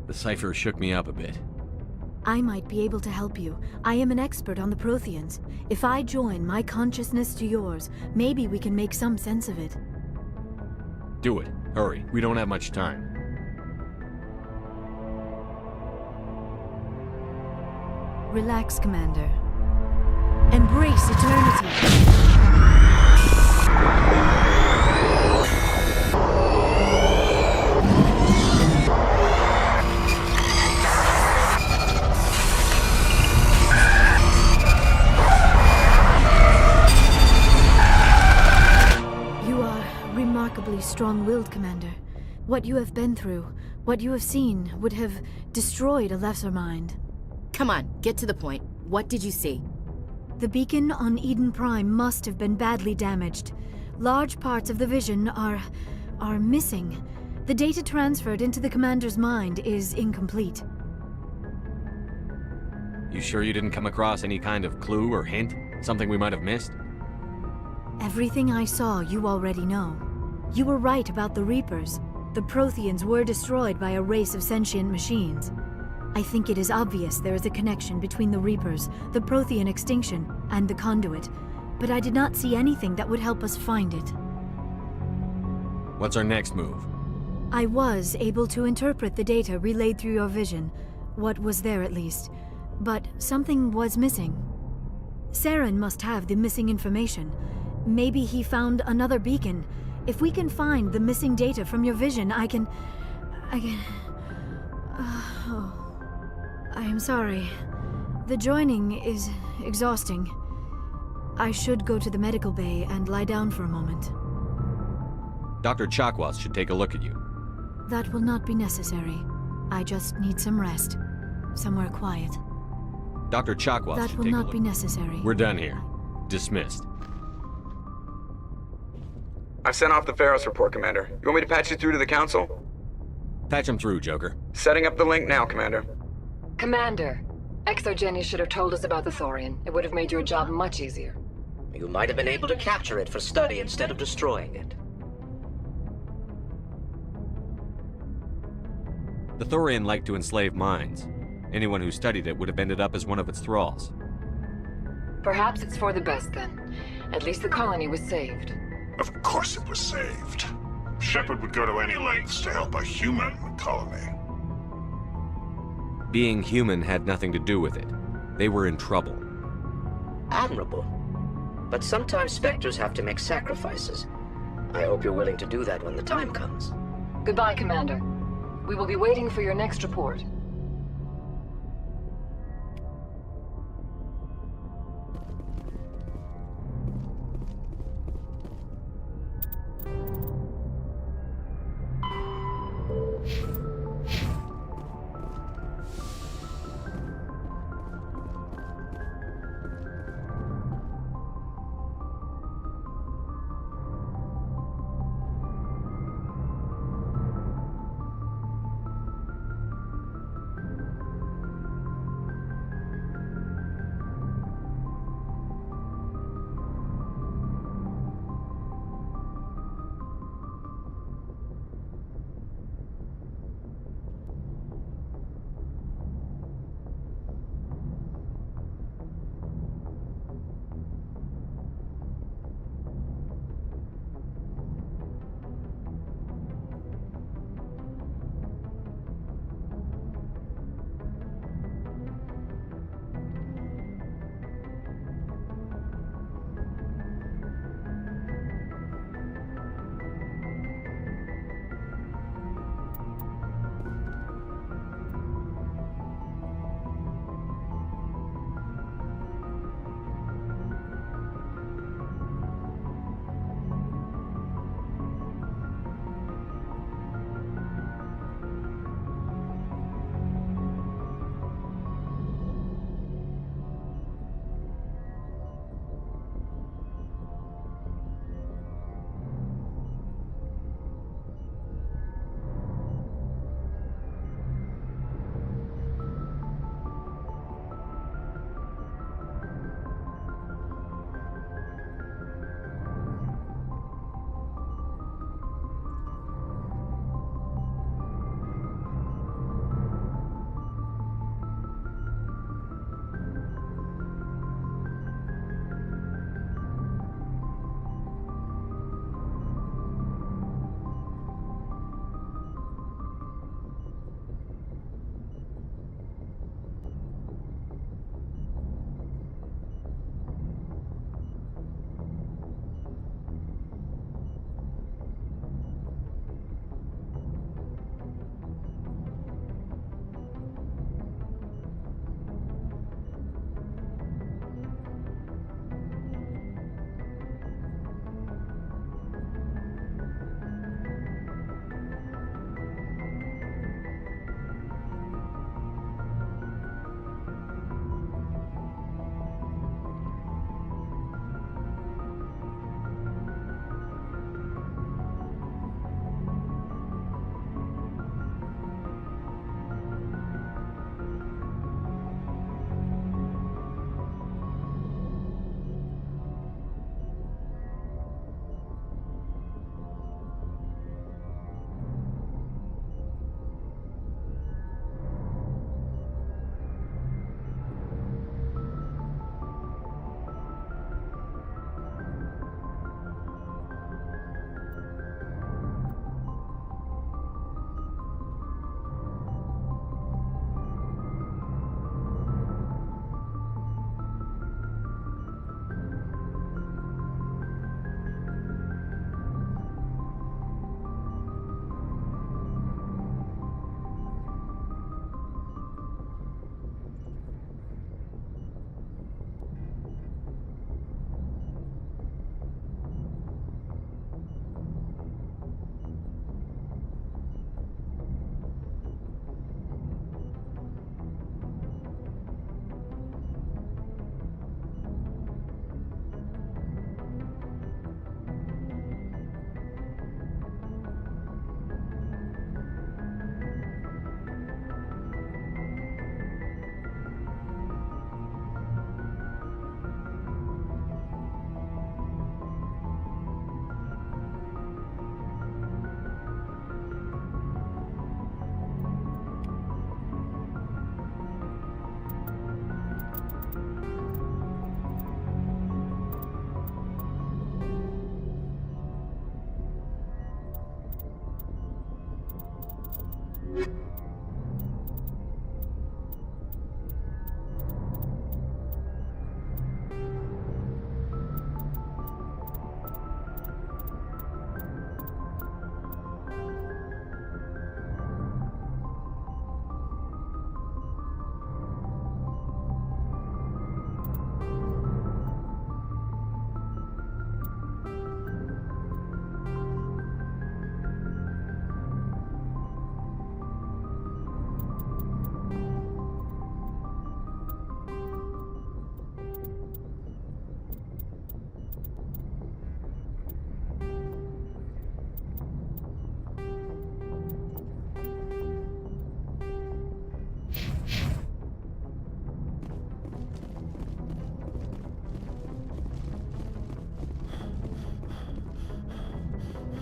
The cipher shook me up a bit. I might be able to help you. I am an expert on the Protheans. If I join my consciousness to yours, maybe we can make some sense of it. Do it. Hurry. We don't have much time. Relax, Commander. Embrace eternity. You are remarkably strong-willed, Commander. What you have been through, what you have seen, would have destroyed a lesser mind. Come on, get to the point. What did you see? The beacon on Eden Prime must have been badly damaged. Large parts of the vision are missing. The data transferred into the commander's mind is incomplete. You sure you didn't come across any kind of clue or hint? Something we might have missed? Everything I saw, you already know. You were right about the Reapers. The Protheans were destroyed by a race of sentient machines. I think it is obvious there is a connection between the Reapers, the Prothean extinction, and the Conduit. but I did not see anything that would help us find it. What's our next move? I was able to interpret the data relayed through your vision, what was there at least, but something was missing. Saren must have the missing information. Maybe he found another beacon. If we can find the missing data from your vision, I can... I am sorry. The joining is exhausting. I should go to the medical bay and lie down for a moment. Dr. Chakwas should take a look at you. That will not be necessary. I just need some rest. Somewhere quiet. Dr. Chakwas That should will take a not look. be necessary. We're done here. Dismissed. I've sent off the Pharos report, Commander. You want me to patch you through to the Council? Patch him through, Joker. Setting up the link now, Commander. Commander, ExoGeni should have told us about the Thorian. It would have made your job much easier. You might have been able to capture it for study instead of destroying it. The Thorian liked to enslave minds. Anyone who studied it would have ended up as one of its thralls. Perhaps it's for the best then. At least the colony was saved. Of course it was saved. Shepard would go to any lengths to help a human colony. Being human had nothing to do with it. They were in trouble. Admirable. But sometimes Spectres have to make sacrifices. I hope you're willing to do that when the time comes. Goodbye, Commander. We will be waiting for your next report.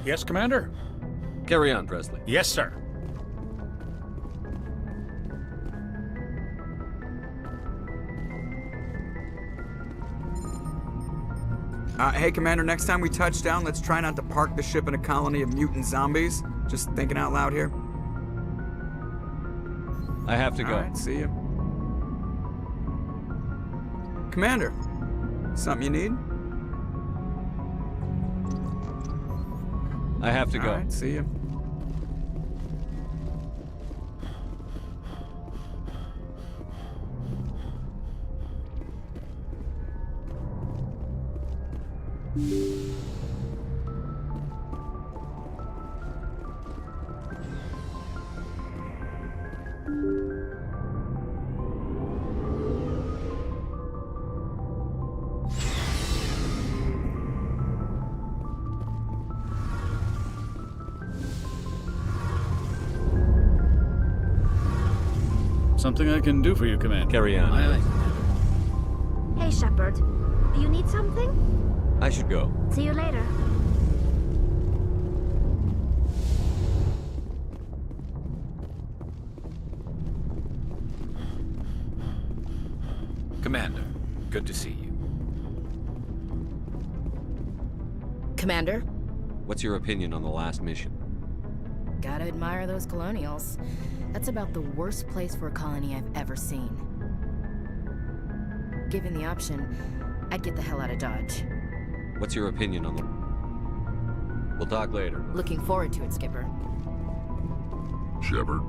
Yes, Commander? Carry on, Presley. Yes, sir. Hey, Commander, next time we touch down, let's try not to park the ship in a colony of mutant zombies. Just thinking out loud here. I have to go. All right, see you. Commander, something you need? I have to go. All right, see you. Something I can do for you, Commander. Carry on. Aye, Hey, Shepard. You need something? I should go. See you later. Commander, good to see you. Commander? What's your opinion on the last mission? Gotta admire those colonials. That's about the worst place for a colony I've ever seen. Given the option, I'd get the hell out of Dodge. What's your opinion on the... We'll talk later. Looking forward to it, Skipper. Shepard.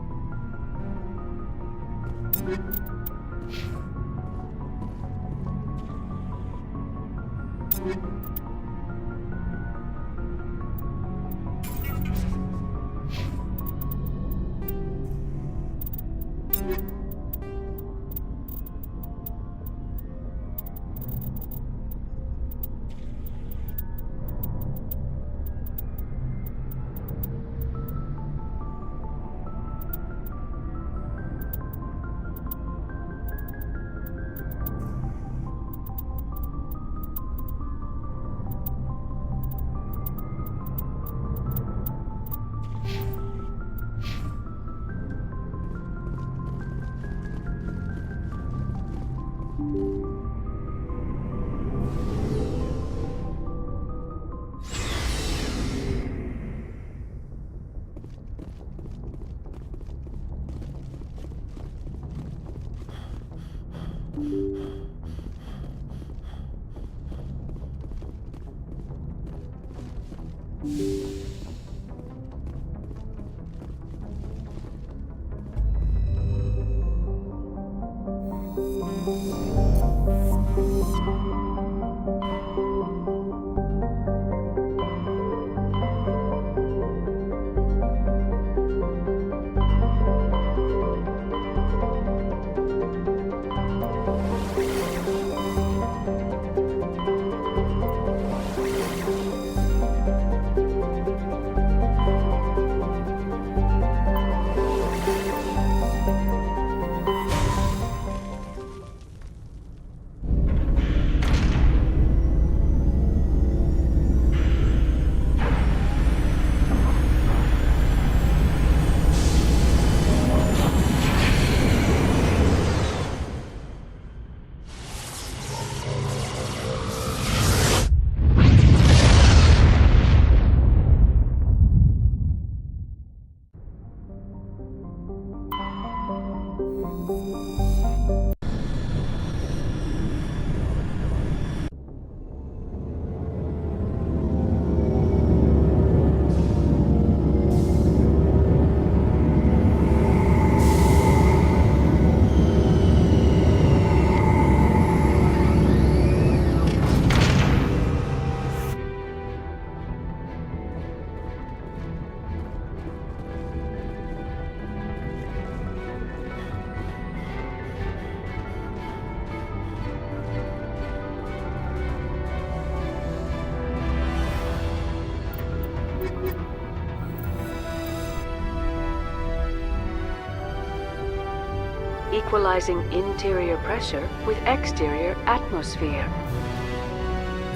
equalizing interior pressure with exterior atmosphere.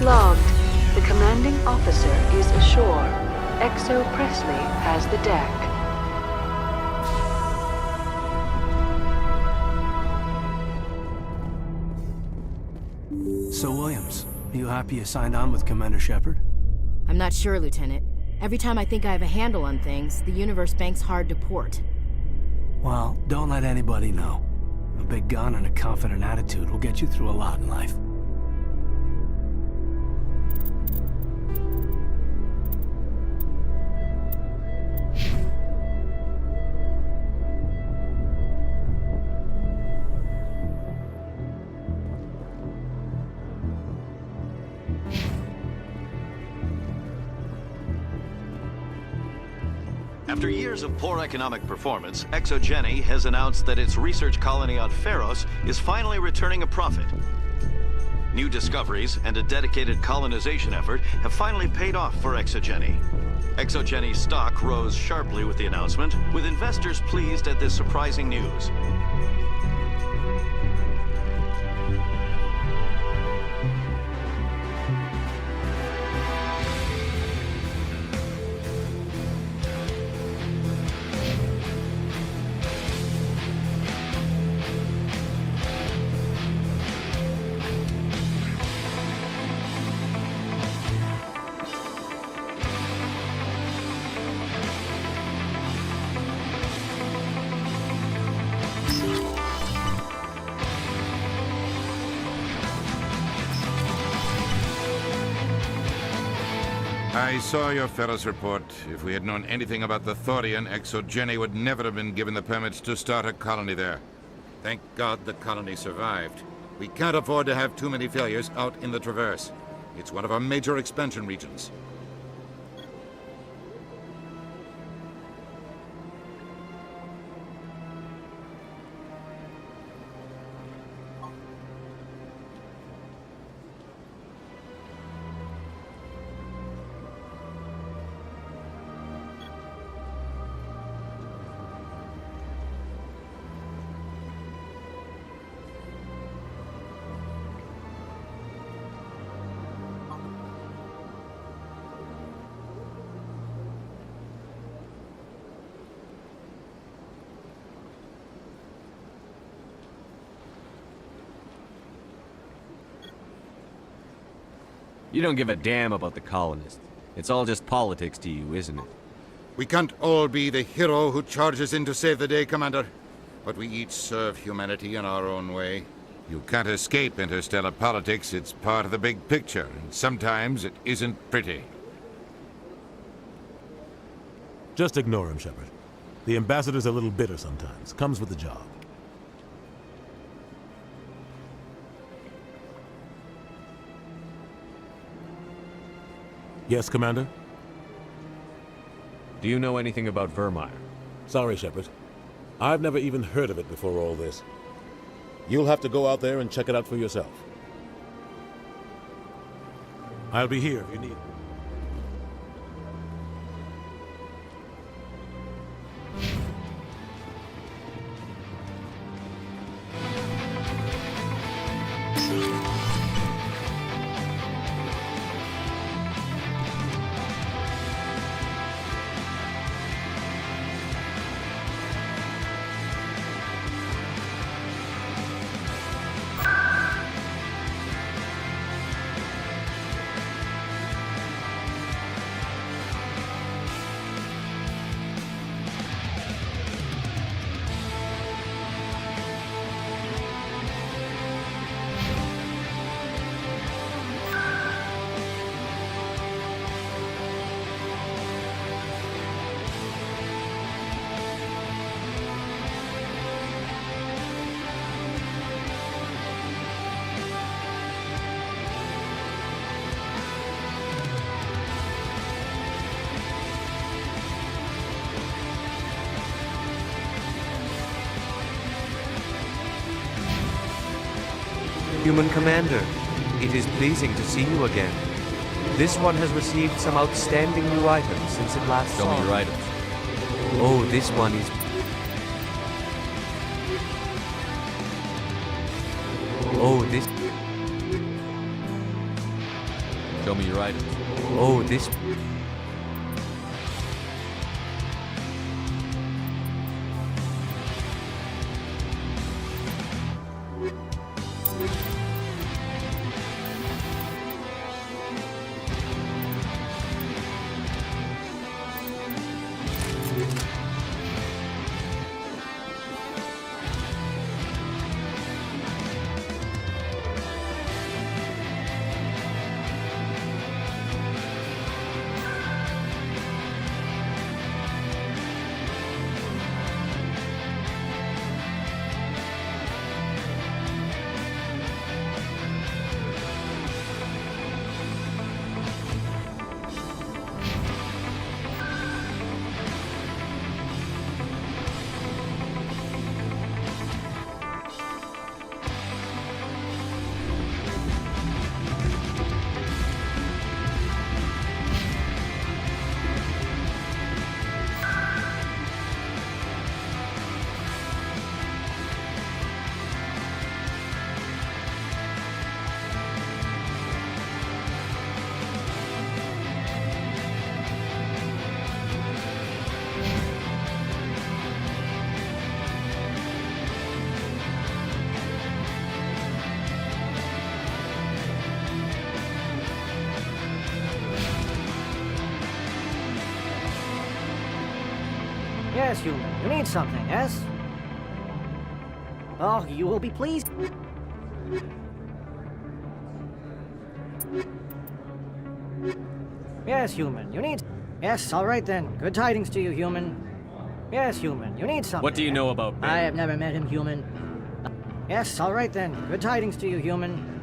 Logged. The commanding officer is ashore. Exo Presley has the deck. So, Williams, are you happy you signed on with Commander Shepard? I'm not sure, Lieutenant. Every time I think I have a handle on things, the universe banks hard to port. Well, don't let anybody know. A big gun and a confident attitude will get you through a lot in life. After years of poor economic performance, ExoGeni has announced that its research colony on Feros is finally returning a profit. New discoveries and a dedicated colonization effort have finally paid off for ExoGeni. ExoGeni's stock rose sharply with the announcement, with investors pleased at this surprising news. I saw your Feros report. If we had known anything about the Thorian, ExoGeni would never have been given the permits to start a colony there. Thank God the colony survived. We can't afford to have too many failures out in the Traverse. It's one of our major expansion regions. You don't give a damn about the colonists. It's all just politics to you, isn't it? We can't all be the hero who charges in to save the day, Commander. But we each serve humanity in our own way. You can't escape interstellar politics. It's part of the big picture, and sometimes it isn't pretty. Just ignore him, Shepard. The ambassador's a little bitter sometimes. Comes with the job. Yes, Commander? Do you know anything about Vermeer? Sorry, Shepard. I've never even heard of it before all this. You'll have to go out there and check it out for yourself. I'll be here if you need me. Human Commander, it is pleasing to see you again. This one has received some outstanding new items since it last Show me saw your you. items. Oh, this one is... Oh, this... Show me your items. Oh, this... Yes, human. You need something, yes? Oh, you will be pleased. Yes, human. You need... Yes, all right then. Good tidings to you, human. Yes, human. You need something. What do you know about Ben? I have never met him, human. Yes, all right then. Good tidings to you, human.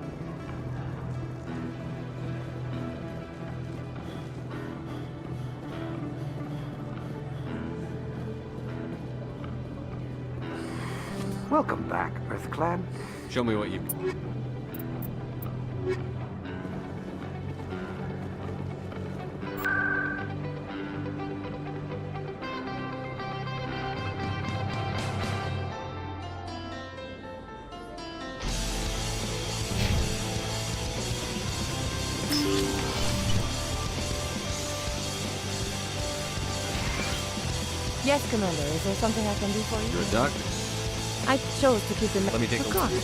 Welcome back, EarthClan. Show me what you... Yes, Commander. Is there something I can do for you? You're a doctor. I chose to keep the... Let me take a look. look.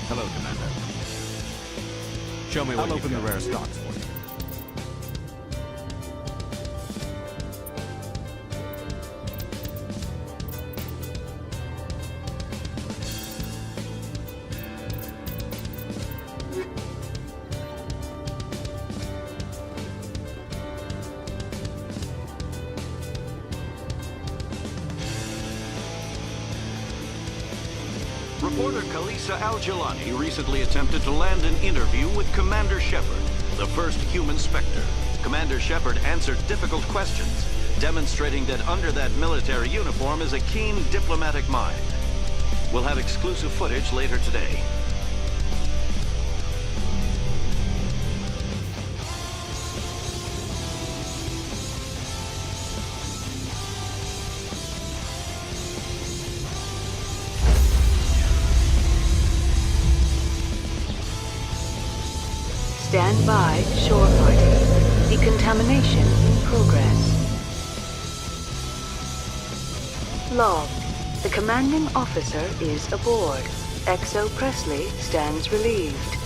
Hello, Commander. Show me what I'll you've open the got. rare stocks for you. Reporter Kalisa Al-Jalani recently attempted to land an interview with Commander Shepard, the first human Spectre. Commander Shepard answered difficult questions, demonstrating that under that military uniform is a keen diplomatic mind. We'll have exclusive footage later today. Stand by, shore party. Decontamination in progress. Log. The commanding officer is aboard. Exo Presley stands relieved.